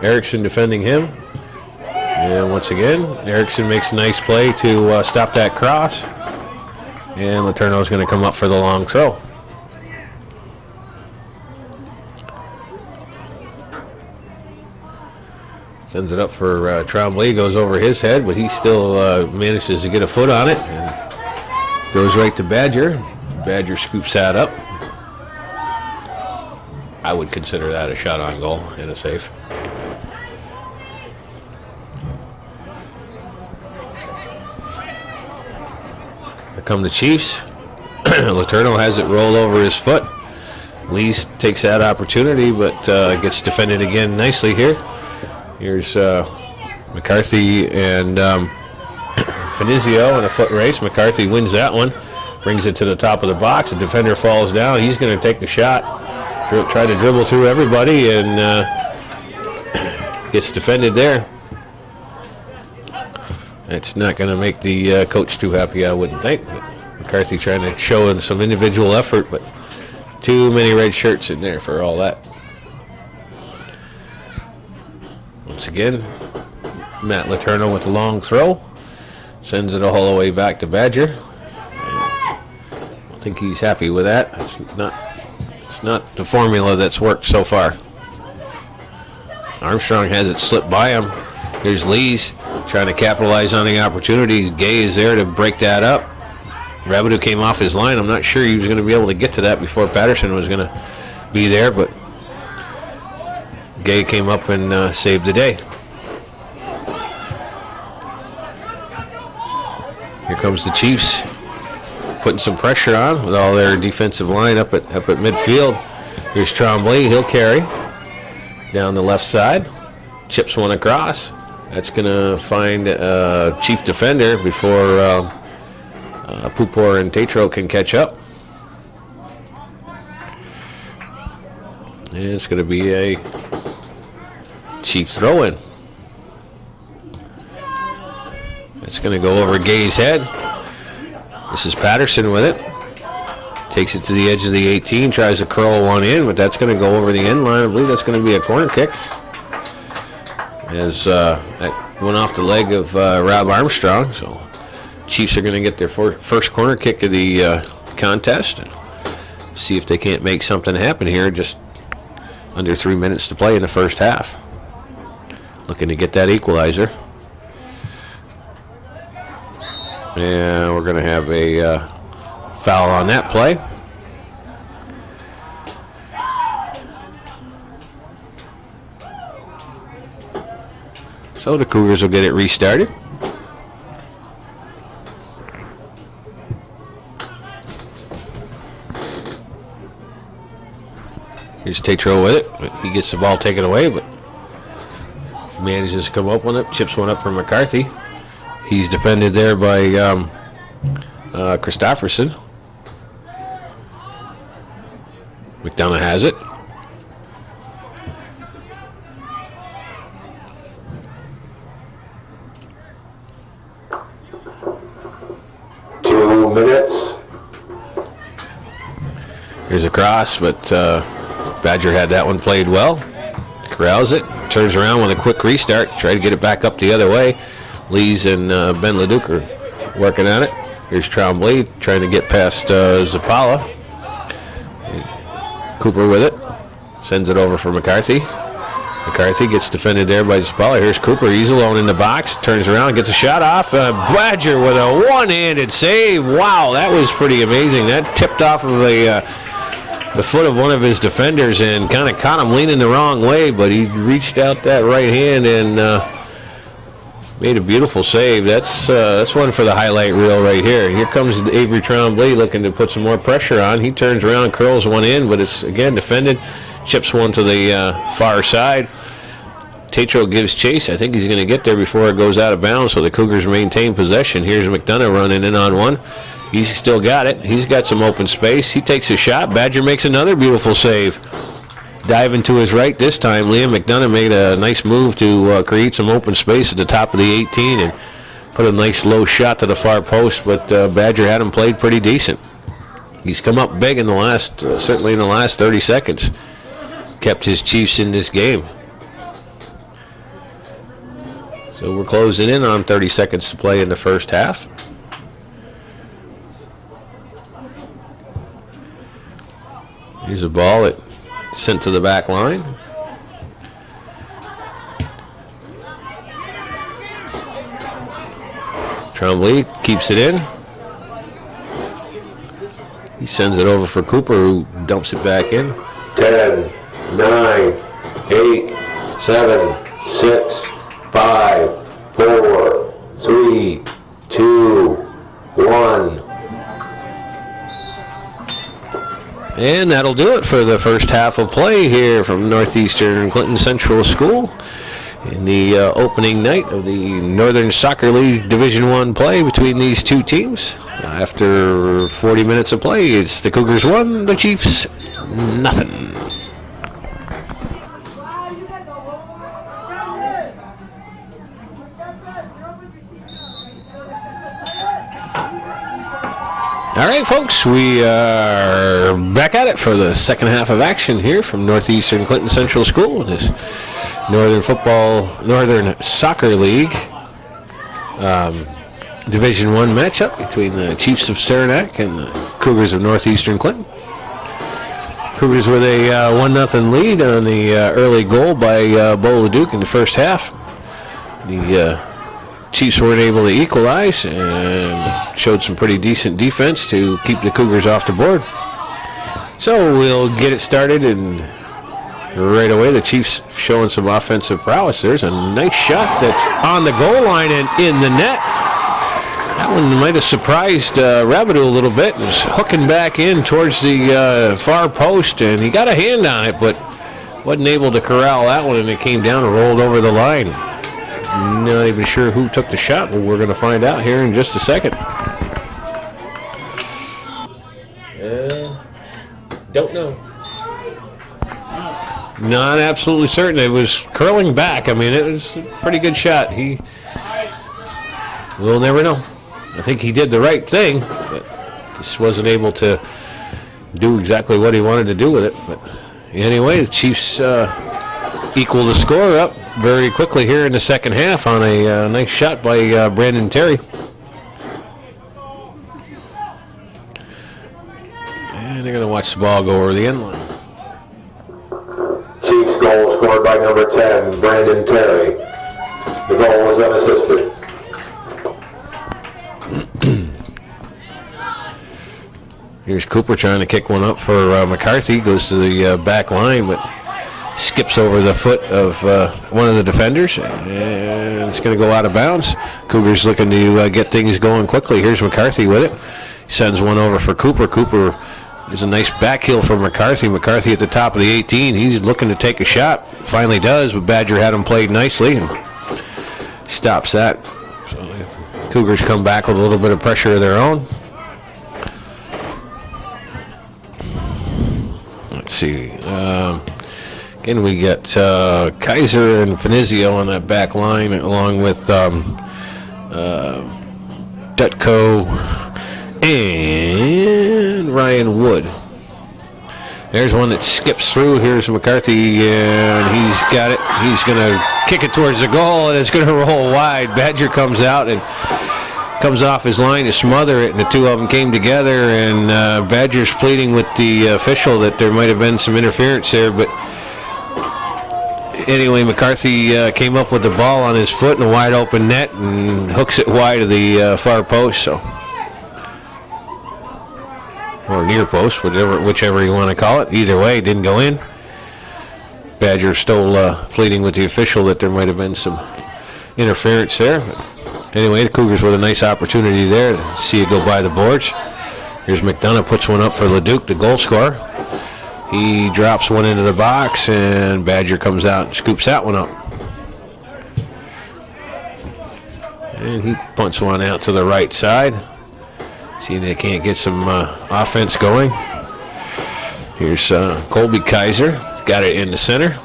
Speaker 1: Erickson defending him. And once again, Erickson makes a nice play to stop that cross. And Letourneau's going to come up for the long throw. Sends it up for Trombley, goes over his head, but he still manages to get a foot on it. And goes right to Badger. Badger scoops that up. I would consider that a shot on goal and a save. Here come the Chiefs. Letourneau has it roll over his foot. Lees takes that opportunity, but gets defended again nicely here. Here's McCarthy and Finizio in a foot race. McCarthy wins that one, brings it to the top of the box. The defender falls down. He's going to take the shot, try to dribble through everybody, and gets defended there. It's not going to make the coach too happy, I wouldn't think. McCarthy trying to show some individual effort, but too many red shirts in there for all that. Once again, Matt Letourneau with the long throw. Sends it all the way back to Badger. I don't think he's happy with that. It's not the formula that's worked so far. Armstrong has it slip by him. Here's Lees trying to capitalize on the opportunity. Gay is there to break that up. Rabideau came off his line. I'm not sure he was going to be able to get to that before Patterson was going to be there, but Gay came up and saved the day. Here comes the Chiefs, putting some pressure on with all their defensive line up at midfield. Here's Trombley. He'll carry down the left side. Chips one across. That's going to find Chief defender before Pupor and Tatro can catch up. And it's going to be a Chief throw-in. It's going to go over Gay's head. This is Patterson with it. Takes it to the edge of the 18, tries to curl one in, but that's going to go over the end line. I believe that's going to be a corner kick. As that went off the leg of Rob Armstrong. So Chiefs are going to get their first corner kick of the contest. And see if they can't make something happen here. Just under 3 minutes to play in the first half. Looking to get that equalizer. And we're going to have a foul on that play. So the Cougars will get it restarted. Here's Tatro with it. He gets the ball taken away, but manages to come up with it. Chips one up for McCarthy. He's defended there by Christopherson. McDonough has it. Here's a cross, but Badger had that one played well. Corrals it, turns around with a quick restart, try to get it back up the other way. Lees and Ben Leduc are working on it. Here's Tremblay trying to get past Zapala. Cooper with it, sends it over for McCarthy. McCarthy gets defended there by Zapala. Here's Cooper, he's alone in the box, turns around, gets a shot off. Badger with a one-handed save. Wow, that was pretty amazing. That tipped off of the foot of one of his defenders and kind of caught him leaning the wrong way, but he reached out that right hand and made a beautiful save. That's one for the highlight reel right here. Here comes Avery Tremblay looking to put some more pressure on. He turns around, curls one in, but it's again defended. Chips one to the far side. Tatro gives chase. I think he's going to get there before it goes out of bounds, so the Cougars maintain possession. Here's McDonough running in on one. He's still got it. He's got some open space. He takes a shot. Badger makes another beautiful save. Diving to his right this time, Liam McDonough made a nice move to create some open space at the top of the 18 and put a nice low shot to the far post, but Badger had him played pretty decent. He's come up big in the last, certainly in the last 30 seconds. Kept his Chiefs in this game. So we're closing in on 30 seconds to play in the first half. Here's a ball that sent to the back line. Tremblay keeps it in. He sends it over for Cooper, who dumps it back in.
Speaker 4: 10, 9, 8, 7, 6, 5, 4, 3, 2, 1.
Speaker 1: And that'll do it for the first half of play here from Northeastern Clinton Central School in the opening night of the Northern Soccer League Division I play between these two teams. After 40 minutes of play, it's the Cougars 1, the Chiefs nothing. All right, folks, we are back at it for the second half of action here from Northeastern Clinton Central School, this Northern Soccer League Division I matchup between the Chiefs of Saranac and the Cougars of Northeastern Clinton. Cougars with a 1-0 lead on the early goal by Bo Leduc in the first half. The Chiefs weren't able to equalize and showed some pretty decent defense to keep the Cougars off the board. So we'll get it started, and right away the Chiefs showing some offensive prowess. There's a nice shot that's on the goal line and in the net. That one might have surprised Rabideau a little bit. It was hooking back in towards the far post, and he got a hand on it, but wasn't able to corral that one, and it came down and rolled over the line. Not even sure who took the shot, but we're going to find out here in just a second. Don't know. Not absolutely certain. It was curling back. I mean, it was a pretty good shot. We'll never know. I think he did the right thing, but just wasn't able to do exactly what he wanted to do with it. But anyway, the Chiefs equal the score up very quickly here in the second half on a nice shot by Brandon Terry. And they're going to watch the ball go over the end line.
Speaker 4: Chiefs goal scored by number 10, Brandon Terry. The goal was unassisted.
Speaker 1: Here's Cooper trying to kick one up for McCarthy. Goes to the back line, but skips over the foot of one of the defenders, and it's going to go out of bounds. Cougars looking to get things going quickly. Here's McCarthy with it. He sends one over for Cooper. Cooper is a nice back heel for McCarthy. McCarthy at the top of the 18. He's looking to take a shot. Finally does, but Badger had him played nicely and stops that. So Cougars come back with a little bit of pressure of their own. Let's see. Again, we got Kaiser and Finizio on that back line, along with Dutko and Ryan Wood. There's one that skips through. Here's McCarthy, and he's got it. He's going to kick it towards the goal, and it's going to roll wide. Badger comes out and comes off his line to smother it, and the two of them came together, and Badger's pleading with the official that there might have been some interference there, but anyway, McCarthy came up with the ball on his foot in a wide open net and hooks it wide of the far post, so, or near post, whichever you want to call it. Either way, it didn't go in. Badger still pleading with the official that there might have been some interference there. But anyway, the Cougars with a nice opportunity there to see it go by the boards. Here's McDonough, puts one up for Leduc, the goal scorer. He drops one into the box, and Badger comes out and scoops that one up. And he punts one out to the right side. See, they can't get some offense going. Here's Colby Kaiser. Got it in the center.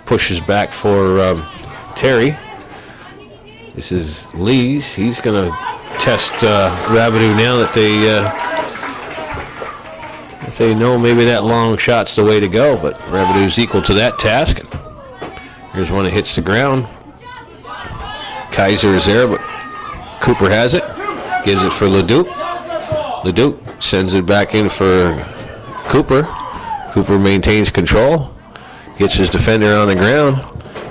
Speaker 1: Pushes back for Terry. This is Lees. He's going to test Rabideau now that they know maybe that long shot's the way to go, but Rabideau's equal to that task. Here's one that hits the ground. Kaiser is there, but Cooper has it. Gives it for Leduc. Leduc sends it back in for Cooper. Cooper maintains control. Gets his defender on the ground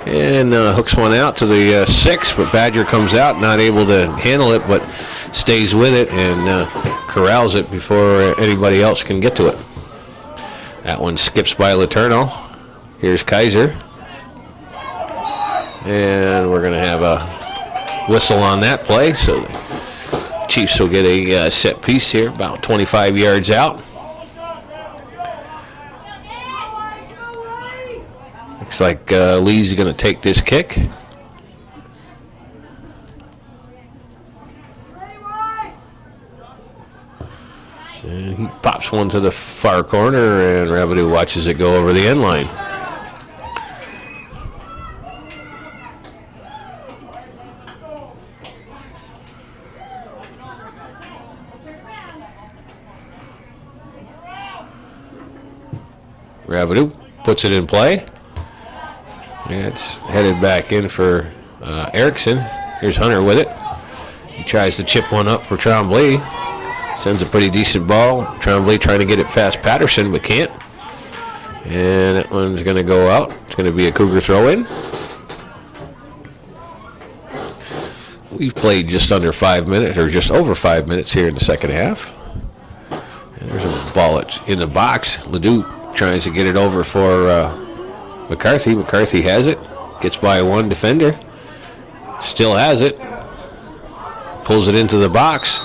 Speaker 1: and hooks one out to the 6, but Badger comes out, not able to handle it, but stays with it and corrals it before anybody else can get to it. That one skips by Letourneau. Here's Kaiser. And we're going to have a whistle on that play, so the Chiefs will get a set piece here about 25 yards out. Looks like Lee's going to take this kick. And he pops one to the far corner, and Rabideau watches it go over the end line. Rabideau puts it in play. And it's headed back in for Erickson. Here's Hunter with it. He tries to chip one up for Tremblay. Sends a pretty decent ball. Tremblay trying to get it past Patterson, but can't. And that one's going to go out. It's going to be a Cougar throw-in. We've played just under 5 minutes, or just over 5 minutes here in the second half. And there's a ball in the box. Ledoux tries to get it over for McCarthy. McCarthy has it. Gets by one defender. Still has it. Pulls it into the box.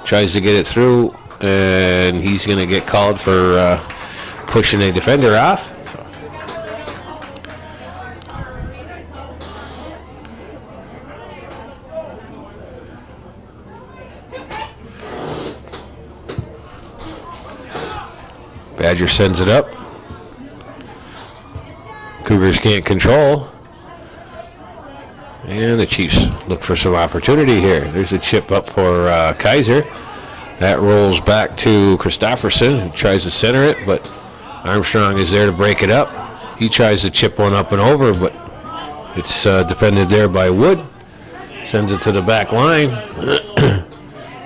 Speaker 1: Tries to get it through, and he's going to get called for pushing a defender off. Badger sends it up. Cougars can't control. And the Chiefs look for some opportunity here. There's a chip up for Kaiser. That rolls back to Christopherson, who tries to center it, but Armstrong is there to break it up. He tries to chip one up and over, but it's defended there by Wood. Sends it to the back line.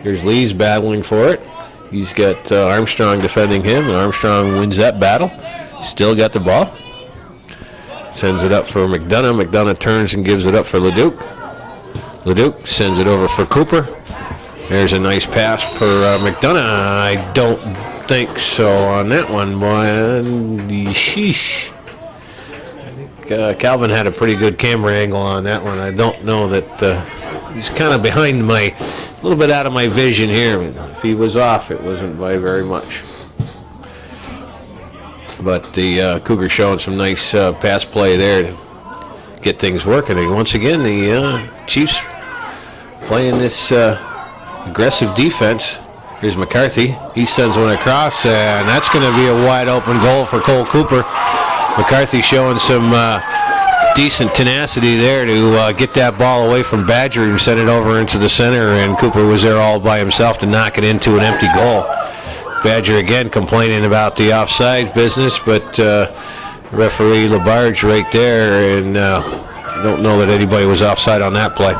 Speaker 1: Here's Lees battling for it. He's got Armstrong defending him, and Armstrong wins that battle. Still got the ball. Sends it up for McDonough. McDonough turns and gives it up for Leduc. Leduc sends it over for Cooper. There's a nice pass for McDonough. I don't think so on that one, boy. Sheesh. I think Calvin had a pretty good camera angle on that one. I don't know that he's kind of behind a little bit out of my vision here. If he was off, it wasn't by very much. But the Cougars showing some nice pass play there to get things working. And once again, the Chiefs playing this aggressive defense. Here's McCarthy. He sends one across, and that's going to be a wide open goal for Cole Cooper. McCarthy showing some decent tenacity there to get that ball away from Badger and send it over into the center, and Cooper was there all by himself to knock it into an empty goal. Badger again complaining about the offside business, but referee Labarge right there, and don't know that anybody was offside on that play.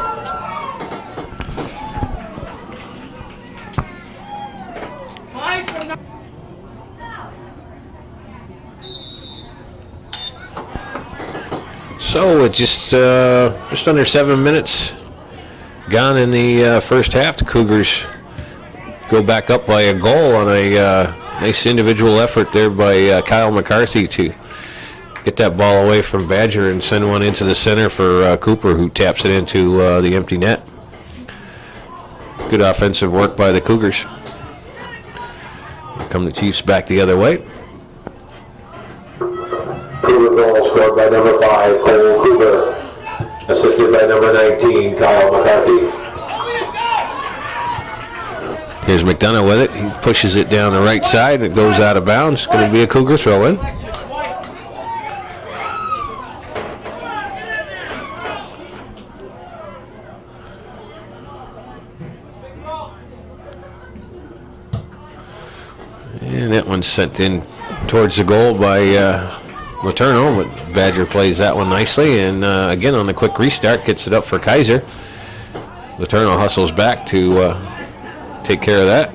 Speaker 1: So it's just under 7 minutes gone in the first half. The Cougars go back up by a goal on a nice individual effort there by Kyle McCarthy to get that ball away from Badger and send one into the center for Cooper, who taps it into the empty net. Good offensive work by the Cougars. Come the Chiefs back the other way.
Speaker 4: Cougar goal scored by number 5, Cole Cougar. Assisted by number 19, Kyle McCarthy.
Speaker 1: Here's McDonough with it. He pushes it down the right side and it goes out of bounds. It's going to be a Cougar throw in. And that one's sent in towards the goal by Letourneau, but Badger plays that one nicely, and again on the quick restart gets it up for Kaiser. Letourneau hustles back to take care of that.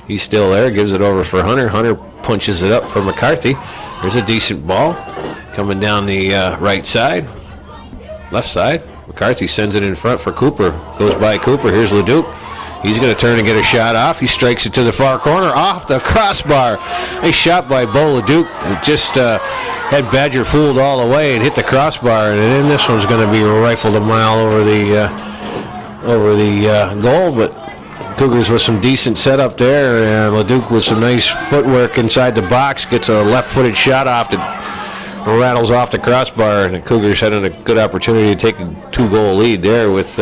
Speaker 1: He's still there, gives it over for Hunter. Hunter punches it up for McCarthy. There's a decent ball coming down the right side, left side. McCarthy sends it in front for Cooper. Goes by Cooper. Here's Leduc. He's going to turn and get a shot off. He strikes it to the far corner, off the crossbar. Nice shot by Bo Leduc. It just had Badger fooled all the way and hit the crossbar, and then this one's going to be rifled a mile over the goal. But Cougars with some decent setup there, and Leduc with some nice footwork inside the box gets a left-footed shot off that rattles off the crossbar, and the Cougars had a good opportunity to take a 2-goal lead there with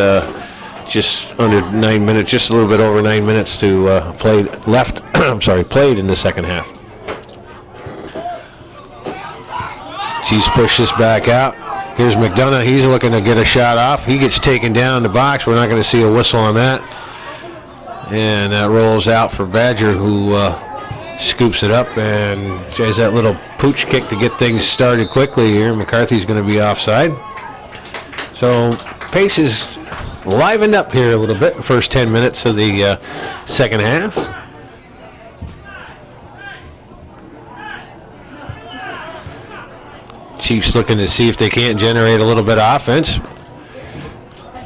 Speaker 1: just under 9 minutes, just a little bit over 9 minutes to play left. Played in the second half. Chiefs push this back out. Here's McDonough. He's looking to get a shot off. He gets taken down in the box. We're not going to see a whistle on that. And that rolls out for Badger, who scoops it up and tries that little pooch kick to get things started quickly here. McCarthy's going to be offside. So pace is livened up here a little bit, the first 10 minutes of the second half. Chiefs looking to see if they can't generate a little bit of offense.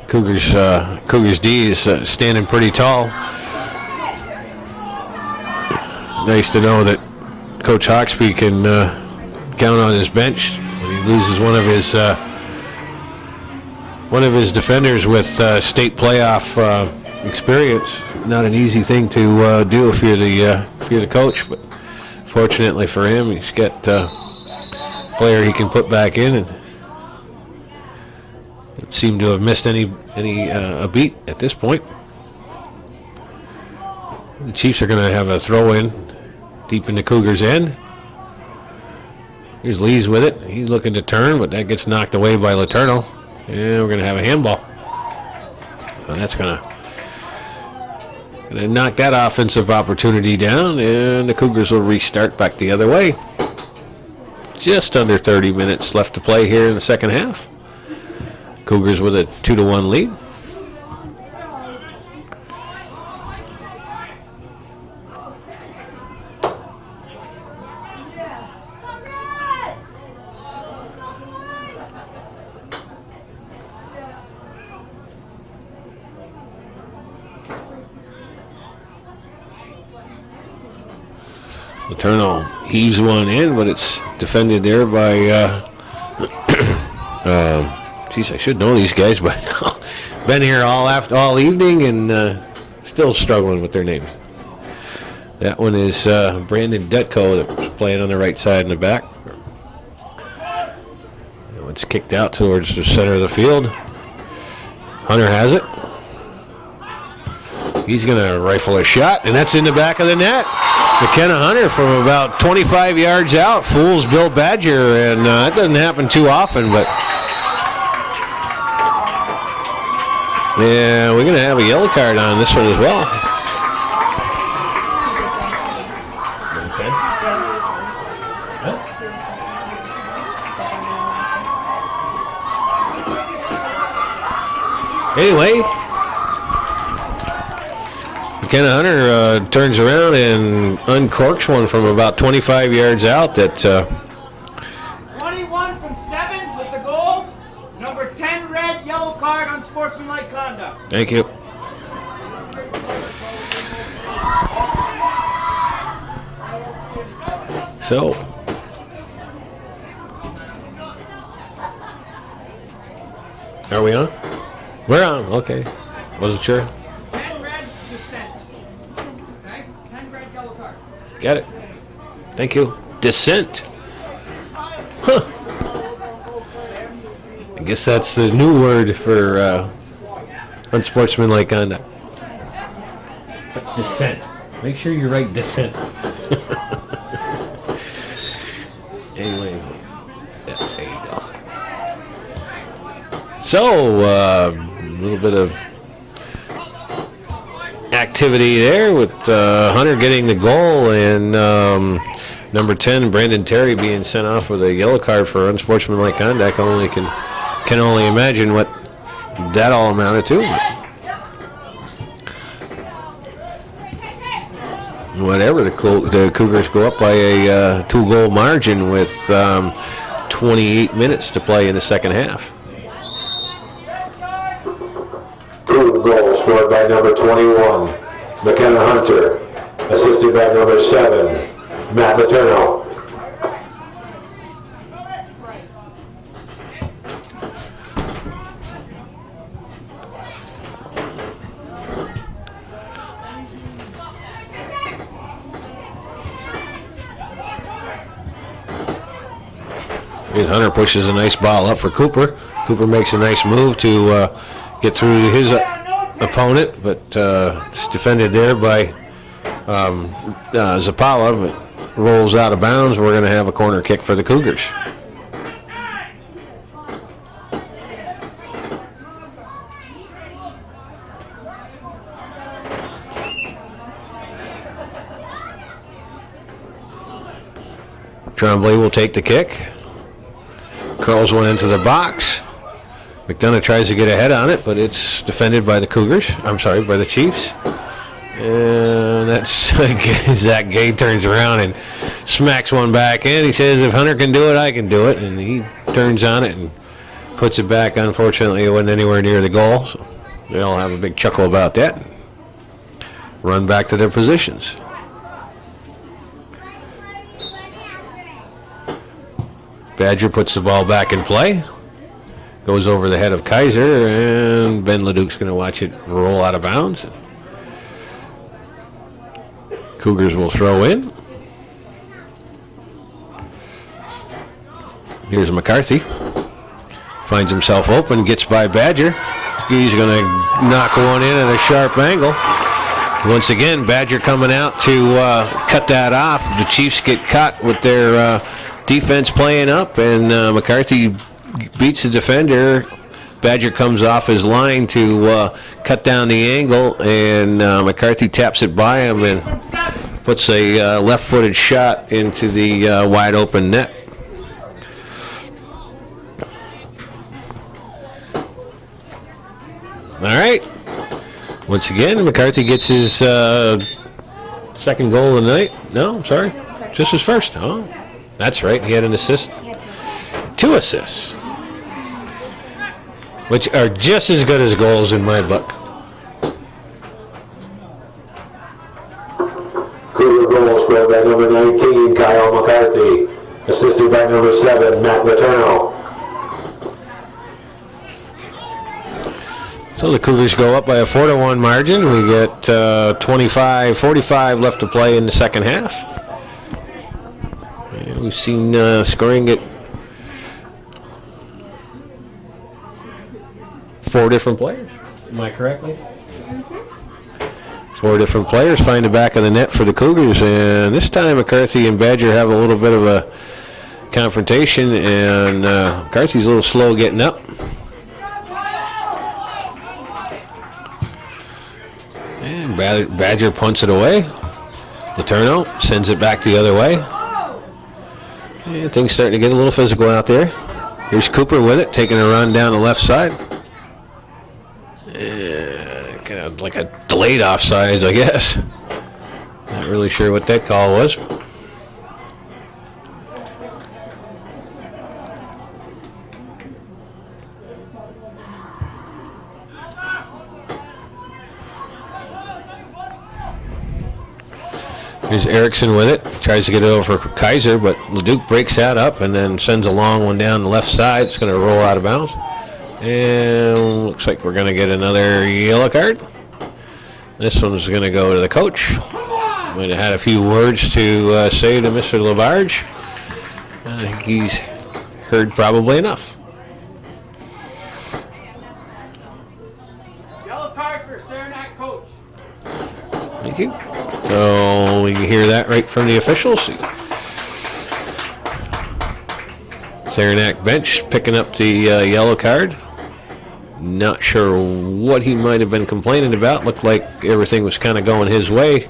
Speaker 1: Cougars D is standing pretty tall. Nice to know that Coach Hawksby can count on his bench when he loses one of his defenders with state playoff experience. Not an easy thing to do if you're the coach, but fortunately for him, he's got a player he can put back in, and it seemed to have missed a beat at this point. The Chiefs are going to have a throw in deep in the Cougars' end. Here's Lees with it. He's looking to turn, but that gets knocked away by Letourneau. And we're going to have a handball. And that's going to knock that offensive opportunity down, and the Cougars will restart back the other way. Just under 30 minutes left to play here in the second half. Cougars with a 2-1 lead. Letourneau heaves one in, but it's defended there by geez, I should know these guys by now. Been here all evening and still struggling with their names. That one is Brandon Dutko that's playing on the right side in the back. It's kicked out towards the center of the field. Hunter has it. He's going to rifle a shot, and that's in the back of the net. McKenna Hunter from about 25 yards out fools Bill Badger, and that doesn't happen too often, but yeah, we're going to have a yellow card on this one as well. Anyway, McKenna Hunter turns around and uncorks one from about 25 yards out. That
Speaker 3: 21 from 7 with the goal. Number 10 red, yellow card, unsportsmanlike conduct.
Speaker 1: thank you. So, are we on? We're on. Okay, wasn't sure.
Speaker 3: 10 red, dissent. Okay? 10 red, yellow card.
Speaker 1: Got it. Thank you. Dissent. Huh. I guess that's the new word for unsportsmanlike conduct. Dissent. Make sure you write dissent. Anyway, yeah, there you go. So, a little bit of activity there with Hunter getting the goal and number 10, Brandon Terry, being sent off with a yellow card for unsportsmanlike conduct. Can only imagine what that all amounted to. Whatever, the Cougars go up by a 2-goal margin with 28 minutes to play in the second half.
Speaker 4: Two goals scored by number 21, McKenna Hunter, assisted by number 7, Matt Letourneau.
Speaker 1: Hunter pushes a nice ball up for Cooper. Cooper makes a nice move to get through to his opponent, but it's defended there by Zapala. But rolls out of bounds. We're going to have a corner kick for the Cougars. Tremblay will take the kick. Curls one into the box. McDonough tries to get ahead on it, but it's defended by the Cougars. I'm sorry, by the Chiefs. And that's Zach Gay turns around and smacks one back in. He says, if Hunter can do it, I can do it. And he turns on it and puts it back. Unfortunately, it wasn't anywhere near the goal. So they all have a big chuckle about that. Run back to their positions. Badger puts the ball back in play. Goes over the head of Kaiser, and Ben Leduc's going to watch it roll out of bounds. Cougars will throw in. Here's McCarthy. Finds himself open, gets by Badger. He's going to knock one in at a sharp angle. Once again, Badger coming out to cut that off. The Chiefs get caught with their defense playing up, and McCarthy beats the defender. Badger comes off his line to cut down the angle, and McCarthy taps it by him and puts a left-footed shot into the wide-open net. All right. Once again, McCarthy gets his second goal of the night. No, I'm sorry. Just his first. Oh. That's right. He had an assist.
Speaker 5: He had
Speaker 1: 2 assists. Which are just as good as goals in my book.
Speaker 4: Cougar goal scored by number 19, Kyle McCarthy, assisted by number 7, Matt Letourneau.
Speaker 1: So the Cougars go up by a 4-1 margin. We get 45 left to play in the second half. And we've seen scoring at 4 different players. Am I correctly?
Speaker 5: Mm-hmm.
Speaker 1: 4 different players find the back of the net for the Cougars, and this time McCarthy and Badger have a little bit of a confrontation, and McCarthy's a little slow getting up. And Badger punts it away. Letourneau sends it back the other way. And things starting to get a little physical out there. Here's Cooper with it, taking a run down the left side. like a delayed offsides, I guess. Not really sure what that call was. Here's Erickson with it. Tries to get it over for Kaiser, but LeDuc breaks that up and then sends a long one down the left side. It's going to roll out of bounds. And looks like we're going to get another yellow card. This one's going to go to the coach. Might have had a few words to say to Mr. Labarge. He's heard probably enough.
Speaker 3: Yellow card for Saranac coach.
Speaker 1: Thank you. So we can hear that right from the officials. Saranac bench picking up the yellow card. Not sure what he might have been complaining about. Looked like everything was kind of going his way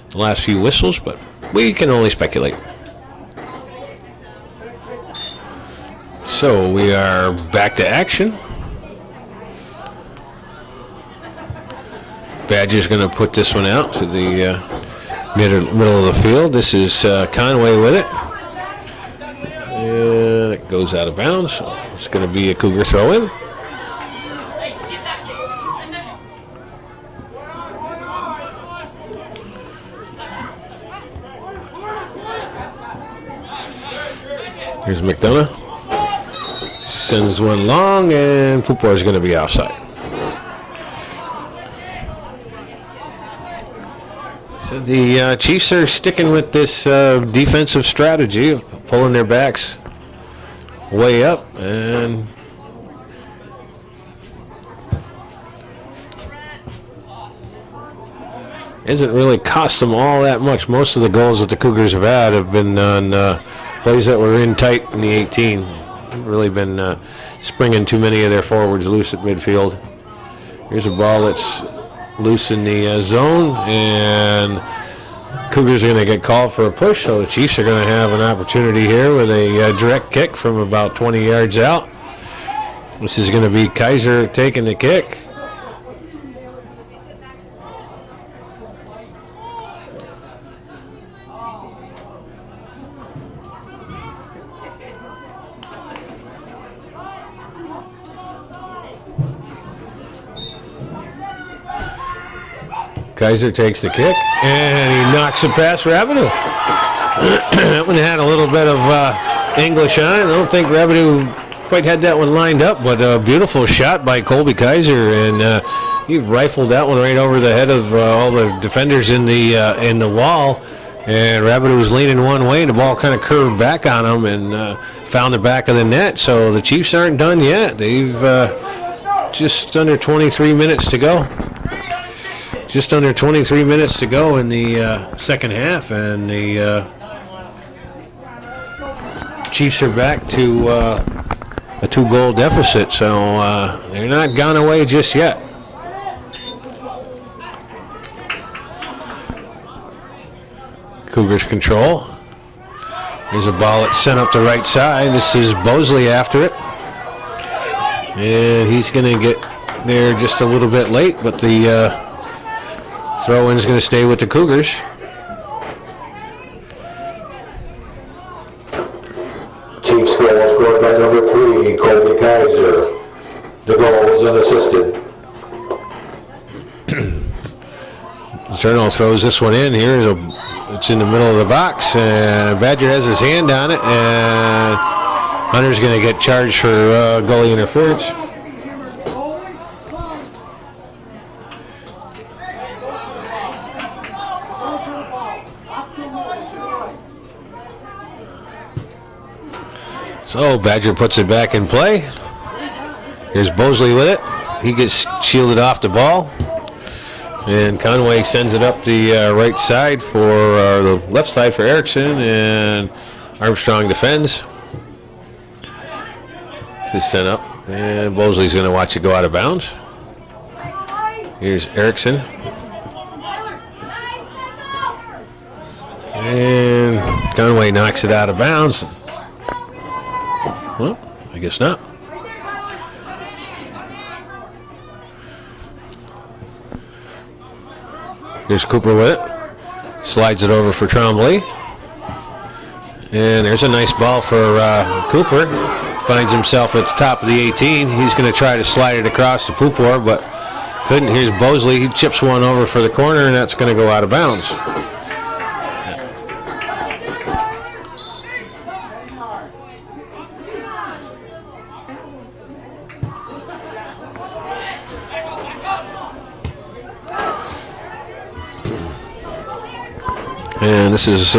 Speaker 1: the last few whistles, but we can only speculate. So we are back to action. Badger's going to put this one out to the middle of the field. This is Conway with it. And it goes out of bounds. So it's going to be a Cougar throw-in. Here's McDonough. Sends one long, and Pupor is going to be outside. So the Chiefs are sticking with this defensive strategy of pulling their backs way up, and isn't really cost them all that much. Most of the goals that the Cougars have been on plays that were in tight in the 18. Haven't really been springing too many of their forwards loose at midfield. Here's a ball that's loose in the zone, and Cougars are going to get called for a push, so the Chiefs are going to have an opportunity here with a direct kick from about 20 yards out. This is going to be Kaiser taking the kick. Kaiser takes the kick, and he knocks it past Rabideau. That one had a little bit of English on it. I don't think Rabideau quite had that one lined up, but a beautiful shot by Colby Kaiser, and he rifled that one right over the head of all the defenders in the wall. And Rabideau was leaning one way, and the ball kind of curved back on him and found the back of the net. So the Chiefs aren't done yet. They've just under 23 minutes to go. Just under 23 minutes to go in the second half, and the Chiefs are back to a 2-goal deficit, so they're not gone away just yet. Cougars control. There's a ball that's sent up the right side. This is Bosley after it, and he's going to get there just a little bit late, but the throw-in is going to stay with the Cougars.
Speaker 4: Chiefs goal scored by number 3, Colby Kaiser. The goal was unassisted.
Speaker 1: Turno throws this one in here. It's in the middle of the box, and Badger has his hand on it, and Hunter's going to get charged for goalie interference. So Badger puts it back in play. Here's Bosley with it. He gets shielded off the ball. And Conway sends it up the right side for the left side for Erickson, and Armstrong defends. This is sent up, and Bosley's going to watch it go out of bounds. Here's Erickson. And Conway knocks it out of bounds. Well, I guess not. Here's Cooper with it. Slides it over for Trombley. And there's a nice ball for Cooper. Finds himself at the top of the 18. He's going to try to slide it across to Pupor, but couldn't. Here's Bosley. He chips one over for the corner, and that's going to go out of bounds. And this is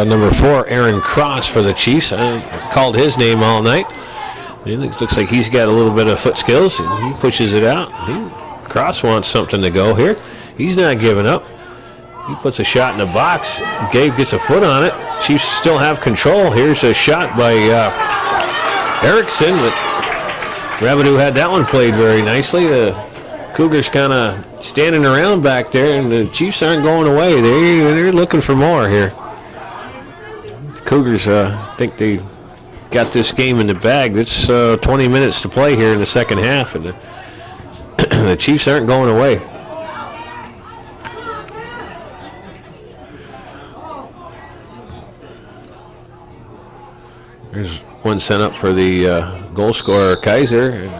Speaker 1: number 4, Aaron Cross for the Chiefs. I called his name all night. It looks like he's got a little bit of foot skills, and he pushes it out. Cross wants something to go here. He's not giving up. He puts a shot in the box. Gabe gets a foot on it. Chiefs still have control. Here's a shot by Erickson, but Rabideau had that one played very nicely. The Cougars kind of standing around back there, and the Chiefs aren't going away. They're looking for more here. The Cougars think they got this game in the bag. It's 20 minutes to play here in the second half, and the Chiefs aren't going away. There's one sent up for the goal scorer, Kaiser.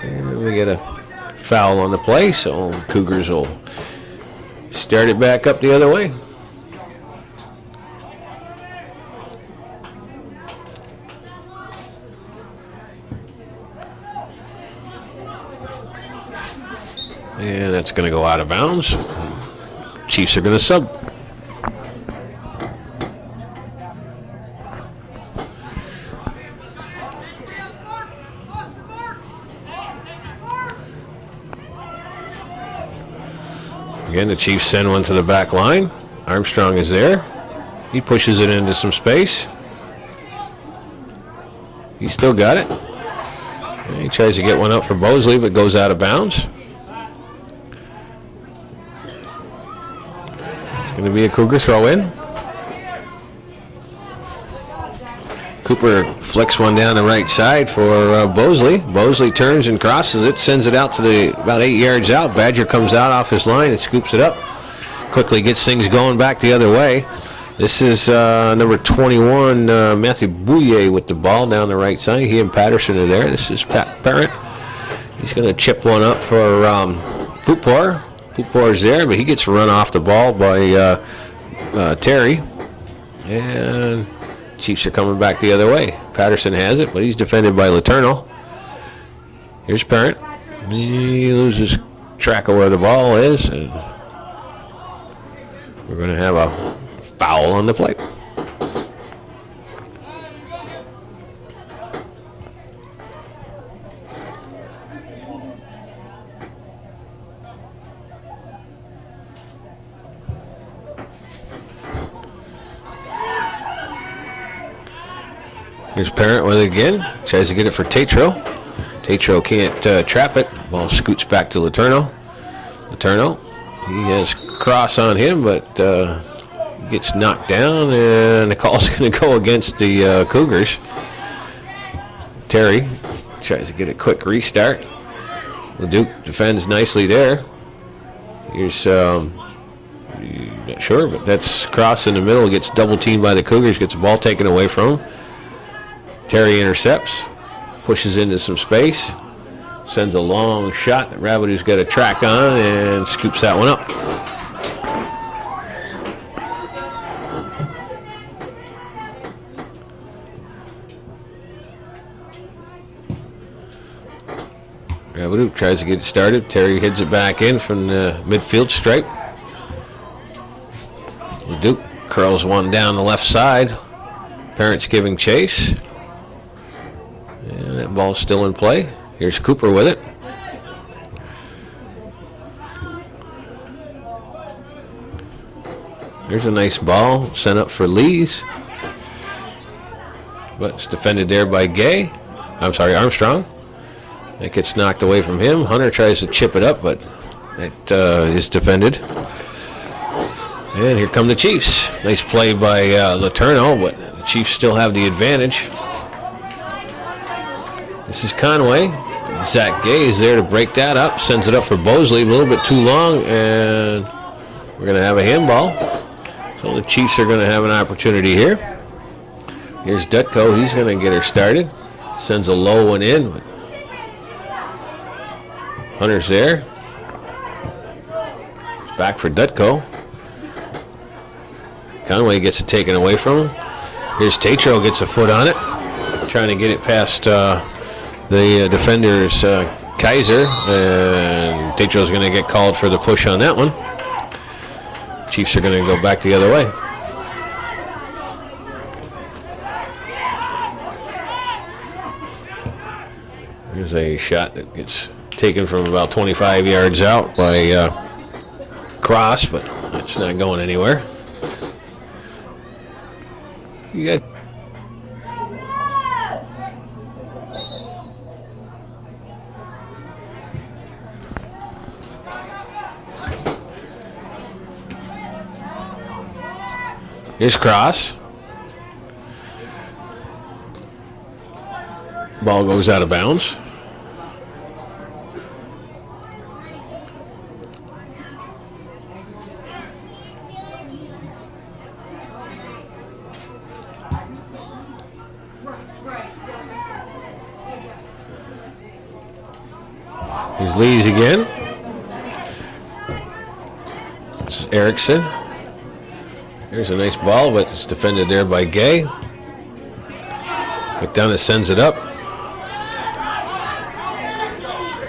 Speaker 1: And we get a foul on the play, so Cougars will start it back up the other way. And that's going to go out of bounds. Chiefs are going to sub. Again, the Chiefs send one to the back line. Armstrong is there. He pushes it into some space. He's still got it. And he tries to get one up for Bosley, but goes out of bounds. It's going to be a Cougar throw in. Cooper flicks one down the right side for Bosley. Bosley turns and crosses it, sends it out to the about 8 yards out. Badger comes out off his line and scoops it up. Quickly gets things going back the other way. This is number 21, Matthew Bouye with the ball down the right side. He and Patterson are there. This is Pat Parent. He's going to chip one up for Pupor. Pupor's there, but he gets run off the ball by Terry. And Chiefs are coming back the other way. Patterson has it, but he's defended by Letourneau. Here's Parent. He loses track of where the ball is, and we're going to have a foul on the play. Here's Parent with it again. Tries to get it for Tatro. Tatro can't trap it. Ball scoots back to Letourneau. Letourneau, he has Cross on him, but gets knocked down, and the call's going to go against the Cougars. Terry tries to get a quick restart. LeDuc defends nicely there. Here's, not sure, but that's Cross in the middle. Gets double teamed by the Cougars, gets the ball taken away from him. Terry intercepts, pushes into some space, sends a long shot that Rabideau's got a track on, and scoops that one up. Rabideau tries to get it started. Terry heads it back in from the midfield stripe. LeDuc curls one down the left side. Parents giving chase. And that ball's still in play. Here's Cooper with it. There's a nice ball sent up for Lees. But it's defended there by Armstrong. That gets knocked away from him. Hunter tries to chip it up, but it is defended. And here come the Chiefs. Nice play by Letourneau, but the Chiefs still have the advantage. This is Conway. Zach Gay is there to break that up. Sends it up for Bosley. A little bit too long, and we're going to have a handball. So the Chiefs are going to have an opportunity here. Here's Dutko. He's going to get her started. Sends a low one in. Hunter's there. It's back for Dutko. Conway gets it taken away from him. Here's Tatro, gets a foot on it. Trying to get it past the defender's Kaiser. And Tatro's going to get called for the push on that one. Chiefs are going to go back the other way. Here's a shot that gets taken from about 25 yards out by Cross, but it's not going anywhere. You got here's Cross. Ball goes out of bounds. Here's Lees again. It's Erickson. Here's a nice ball, but it's defended there by Gay. McDonough sends it up.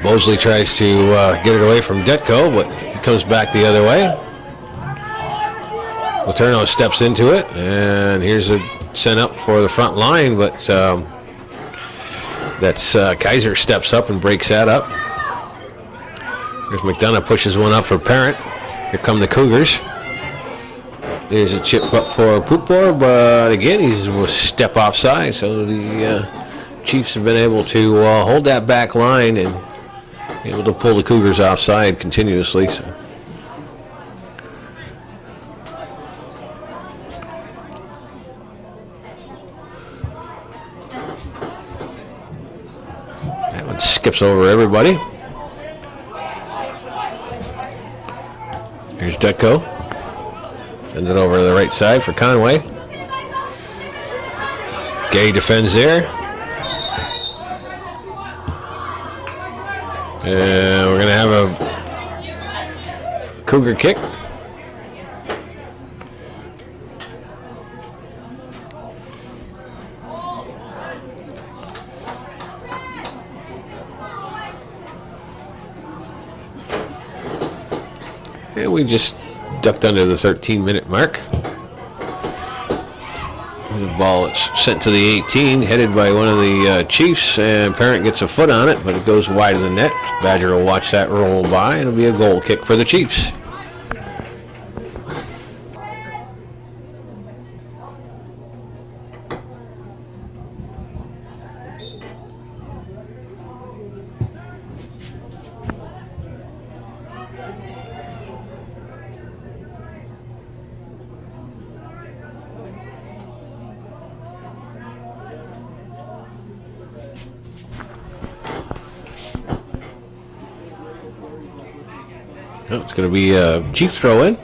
Speaker 1: Mosley tries to get it away from Detko, but it comes back the other way. Letourneau steps into it, and here's a sent up for the front line, but that's Kaiser steps up and breaks that up. There's McDonough, pushes one up for Parent. Here come the Cougars. There's a chip up for Pupor, but again, he's a step offside, so the Chiefs have been able to hold that back line and able to pull the Cougars offside continuously. So. That one skips over everybody. Here's Detko. Sends it over to the right side for Conway. Gay defends there. And we're going to have a Cougar kick. And we just ducked under the 13-minute mark. The ball is sent to the 18, headed by one of the Chiefs, and Parent gets a foot on it, but it goes wide of the net. Badger will watch that roll by, and it'll be a goal kick for the Chiefs. Oh, it's going to be a Chief throw in.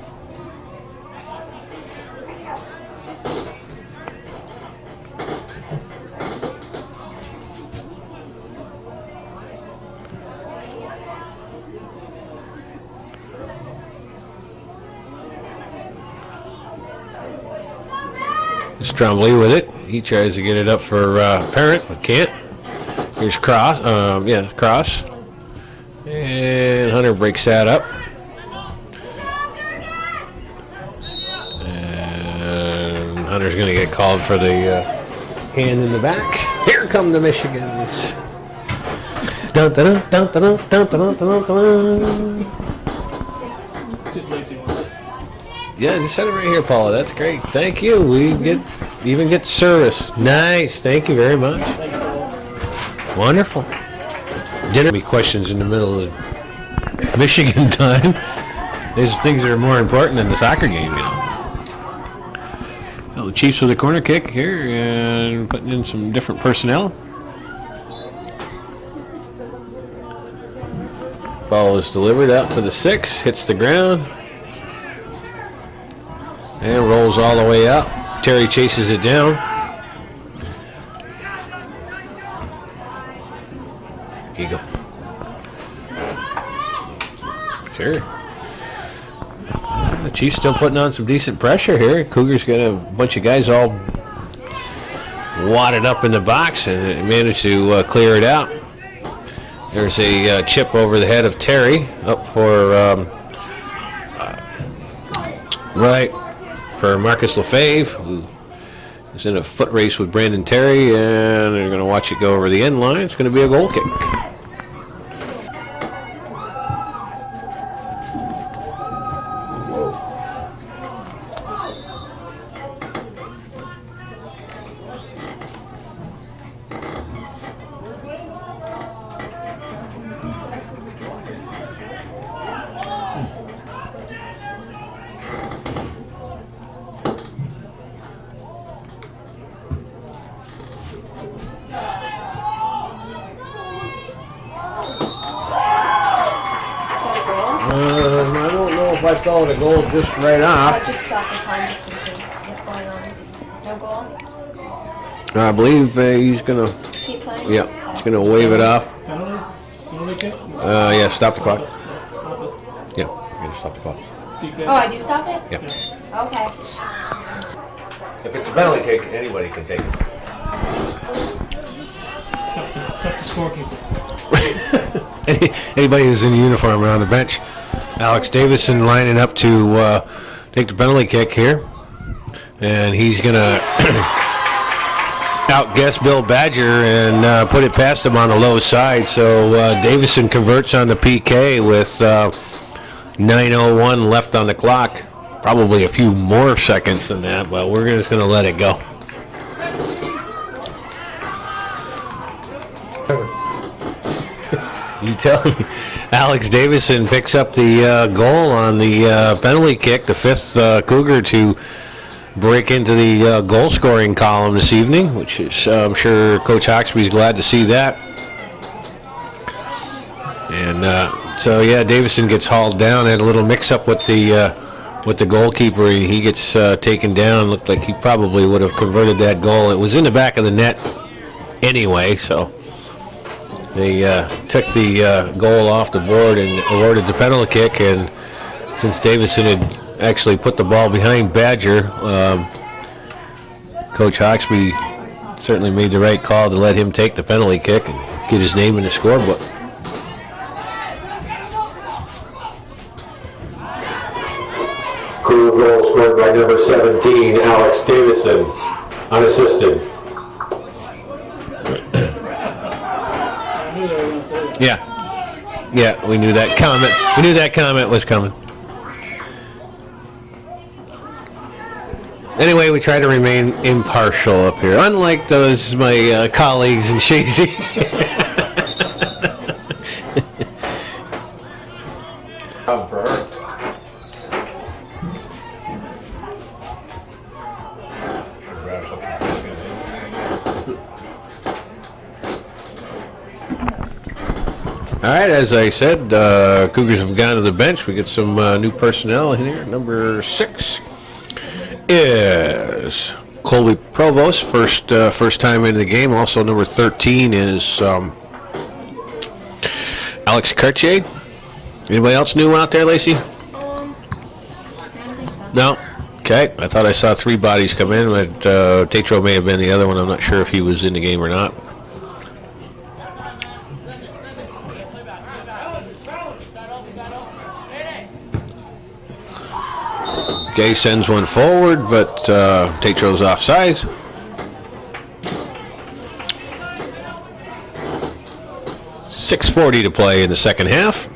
Speaker 1: Stromley with it. He tries to get it up for Parent, but can't. Here's Cross. Cross. And Hunter breaks that up. Hunter's going to get called for the hand in the back. Here come the Michigans. Dun, dun, dun, dun, dun, dun, dun, dun. Yeah, just set it right here, Paula. That's great. Thank you. We even get service. Nice. Thank you very much. Wonderful. Dinner. Be questions in the middle of Michigan time. There's things that are more important than the soccer game, you know. Well, the Chiefs with a corner kick here and putting in some different personnel. Ball is delivered out to the 6, hits the ground, and rolls all the way out. Terry chases it down. Here you go. Sure. The Chiefs still putting on some decent pressure here. Cougars got a bunch of guys all wadded up in the box and managed to clear it out. There's a chip over the head of Terry up for for Marcus Lefebvre, who is in a foot race with Brandon Terry, and they're going to watch it go over the end line. It's going to be a goal kick. I don't know if I call it a goal just right off.
Speaker 5: Just stop the time just in case. What's going on? No goal?
Speaker 1: I believe he's going to,
Speaker 5: Keep playing?
Speaker 1: yeah, he's going to wave it off.
Speaker 2: Penalty kick?
Speaker 1: Yeah, stop the clock.
Speaker 2: Stop it.
Speaker 1: Yeah, you're going to stop the clock.
Speaker 2: Keep it.
Speaker 5: Oh, I do stop it?
Speaker 1: Yeah.
Speaker 5: Okay.
Speaker 1: If it's a penalty kick, anybody can take it.
Speaker 2: Except the scorekeeper.
Speaker 1: Anybody who's in uniform around the bench. Alex Davison lining up to take the penalty kick here. And he's going to outguess Bill Badger and put it past him on the low side. So Davison converts on the PK with 9:01 left on the clock. Probably a few more seconds than that, but we're just going to let it go. You tell me. Alex Davison picks up the goal on the penalty kick, the fifth Cougar to break into the goal scoring column this evening, which is, I'm sure Coach Hawksby's glad to see that. And so, yeah, Davison gets hauled down, had a little mix-up with the goalkeeper, and he gets taken down. Looked like he probably would have converted that goal. It was in the back of the net anyway, so they took the goal off the board and awarded the penalty kick. And since Davison had actually put the ball behind Badger, Coach Hawksby certainly made the right call to let him take the penalty kick and get his name in the scorebook.
Speaker 4: Cougar goal scored by number 17, Alex Davison, unassisted.
Speaker 2: I knew they were going to say that.
Speaker 1: Yeah, we knew that comment. We knew that comment was coming. Anyway, we try to remain impartial up here, unlike those my colleagues in Shazy.
Speaker 4: For her.
Speaker 1: All right, as I said, Cougars have gone to the bench. We get some new personnel in here. Number 6 is Colby Provost, first time into the game. Also, number 13 is Alex Cartier. Anybody else new out there, Lacey?
Speaker 5: I don't think so.
Speaker 1: No? Okay. I thought I saw 3 bodies come in, but Tatro may have been the other one. I'm not sure if he was in the game or not. Gay sends one forward, but Tatro's offside. .640 to play in the second half.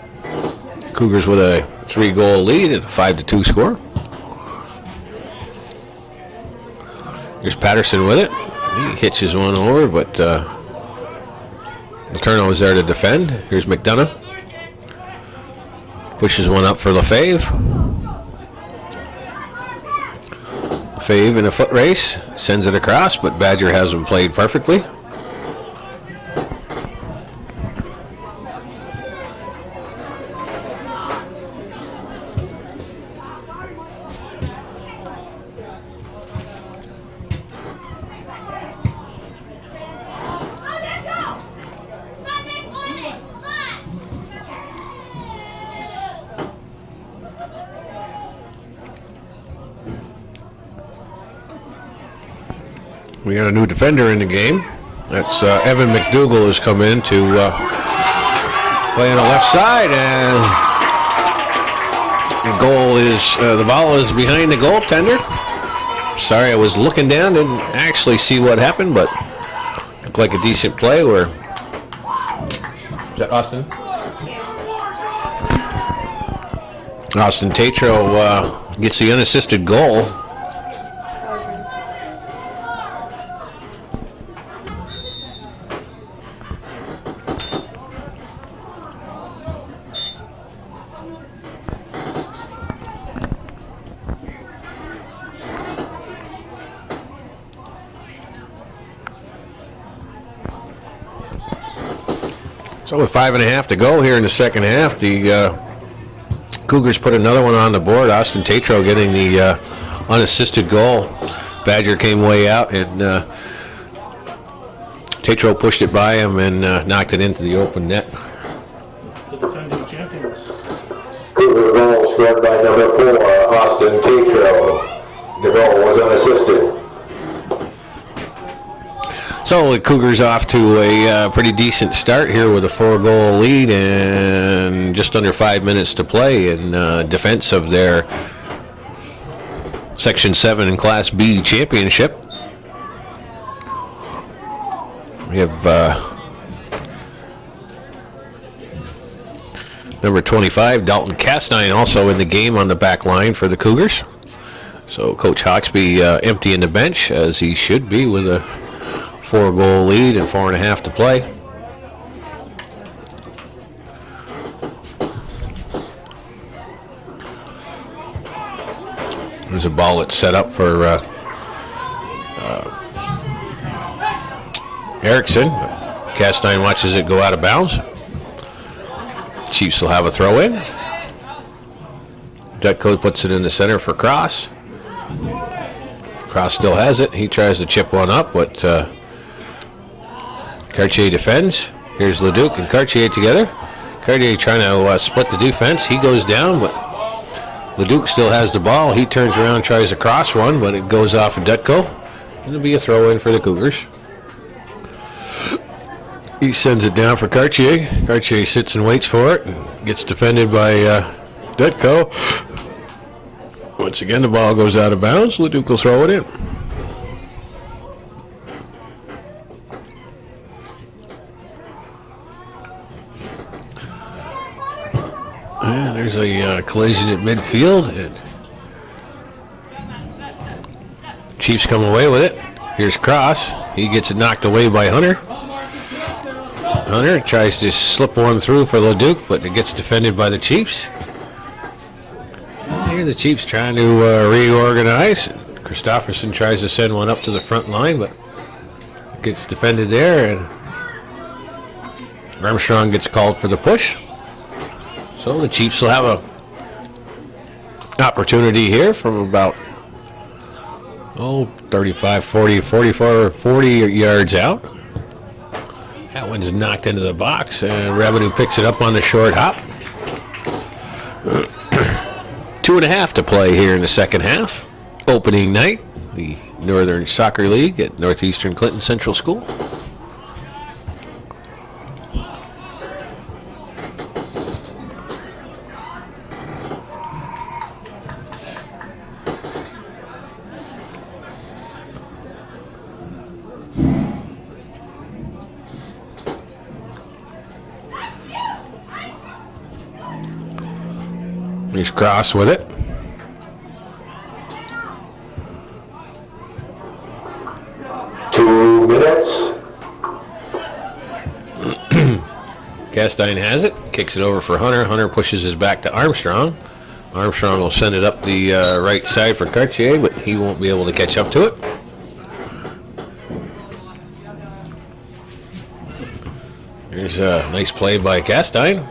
Speaker 1: Cougars with a 3-goal lead and a 5-2 score. Here's Patterson with it. He hitches one over, but Letourneau is there to defend. Here's McDonough. Pushes one up for Lefebvre. Lefebvre in a foot race. Sends it across, but Badger has him played perfectly. We got a new defender in the game. That's Evan McDougall has come in to play on the left side, and the ball is behind the goaltender. Sorry, I was looking down, didn't actually see what happened, but looked like a decent play. Is that Austin? Austin Tatro gets the unassisted goal. So with 5.5 to go here in the second half, the Cougars put another one on the board. Austin Tatro getting the unassisted goal. Badger came way out, and Tatro pushed it by him and knocked it into the open net.
Speaker 2: The defending champions.
Speaker 4: Cougar goal scored by number 4, Austin Tatro. The goal was unassisted.
Speaker 1: So the Cougars off to a pretty decent start here with a 4-goal lead and just under 5 minutes to play in defense of their Section 7 and Class B championship. We have number 25, Dalton Castine, also in the game on the back line for the Cougars. So Coach Hawksby emptying the bench, as he should be, with a 4-goal lead and 4.5 to play. There's a ball that's set up for Erickson. Castine watches it go out of bounds. Chiefs will have a throw in. Dutko puts it in the center for Cross. Cross still has it. He tries to chip one up, but Cartier defends. Here's Leduc and Cartier together. Cartier trying to split the defense. He goes down, but Leduc still has the ball. He turns around, tries to cross one, but it goes off of Dutko. It'll be a throw in for the Cougars. He sends it down for Cartier. Cartier sits and waits for it. Gets defended by Dutko. Once again, the ball goes out of bounds. Leduc will throw it in. Yeah, there's a collision at midfield. And Chiefs come away with it. Here's Cross. He gets it knocked away by Hunter. Hunter tries to slip one through for Leduc, but it gets defended by the Chiefs. And here the Chiefs trying to reorganize. Christofferson tries to send one up to the front line, but it gets defended there, and Armstrong gets called for the push. So the Chiefs will have a opportunity here from about 35, 40, 44, 40 yards out. That one's knocked into the box, and Revenue picks it up on the short hop. 2.5 to play here in the second half. Opening night, the Northern Soccer League at Northeastern Clinton Central School. Here's Cross with it. Castine has it, kicks it over for Hunter. Hunter pushes his back to Armstrong. Armstrong will send it up the right side for Cartier, but he won't be able to catch up to it. Here's a nice play by Castine.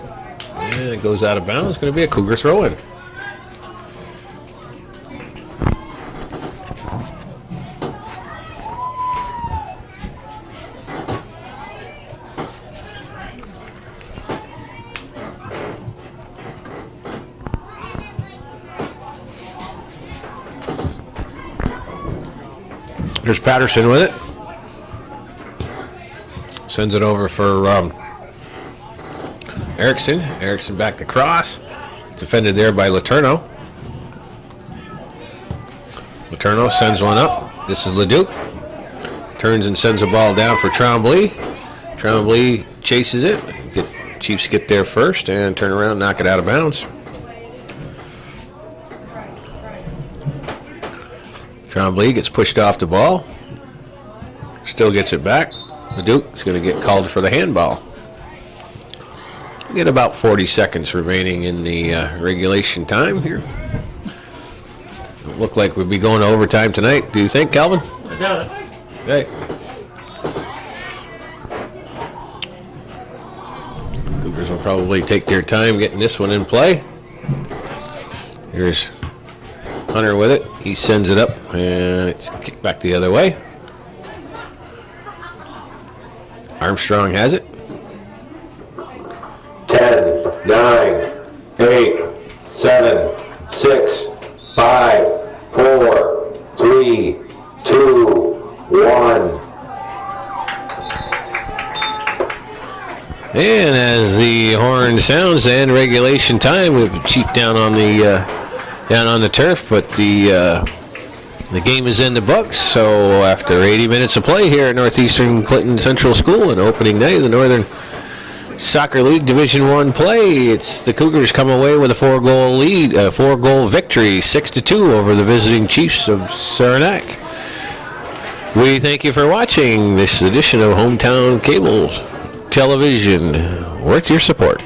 Speaker 1: And it goes out of bounds. It's going to be a Cougar throw-in. Here's Patterson with it. Sends it over for Erickson. Erickson back to cross. Defended there by Letourneau. Letourneau sends one up. This is Leduc. Turns and sends a ball down for Tremblay. Tremblay chases it. Chiefs get there first and turn around, knock it out of bounds. Tremblay gets pushed off the ball. Still gets it back. Leduc is going to get called for the handball. We get about 40 seconds remaining in the regulation time here. It look like we'll be going to overtime tonight. Do you think, Calvin?
Speaker 2: I doubt it.
Speaker 1: Okay. Cougars will probably take their time getting this one in play. Here's Hunter with it. He sends it up, and it's kicked back the other way. Armstrong has it.
Speaker 4: 10, 9, 8, 7, 6, 5, 4, 3, 2, 1.
Speaker 1: And as the horn sounds, and regulation time, we have Chief down on the turf, but the game is in the books. So after 80 minutes of play here at Northeastern Clinton Central School, and opening day of the Northern Soccer League Division I play, it's the Cougars come away with a 4-goal lead, a 4-goal victory, 6-2 over the visiting Chiefs of Saranac. We thank you for watching this edition of Hometown Cable Television. Worth your support.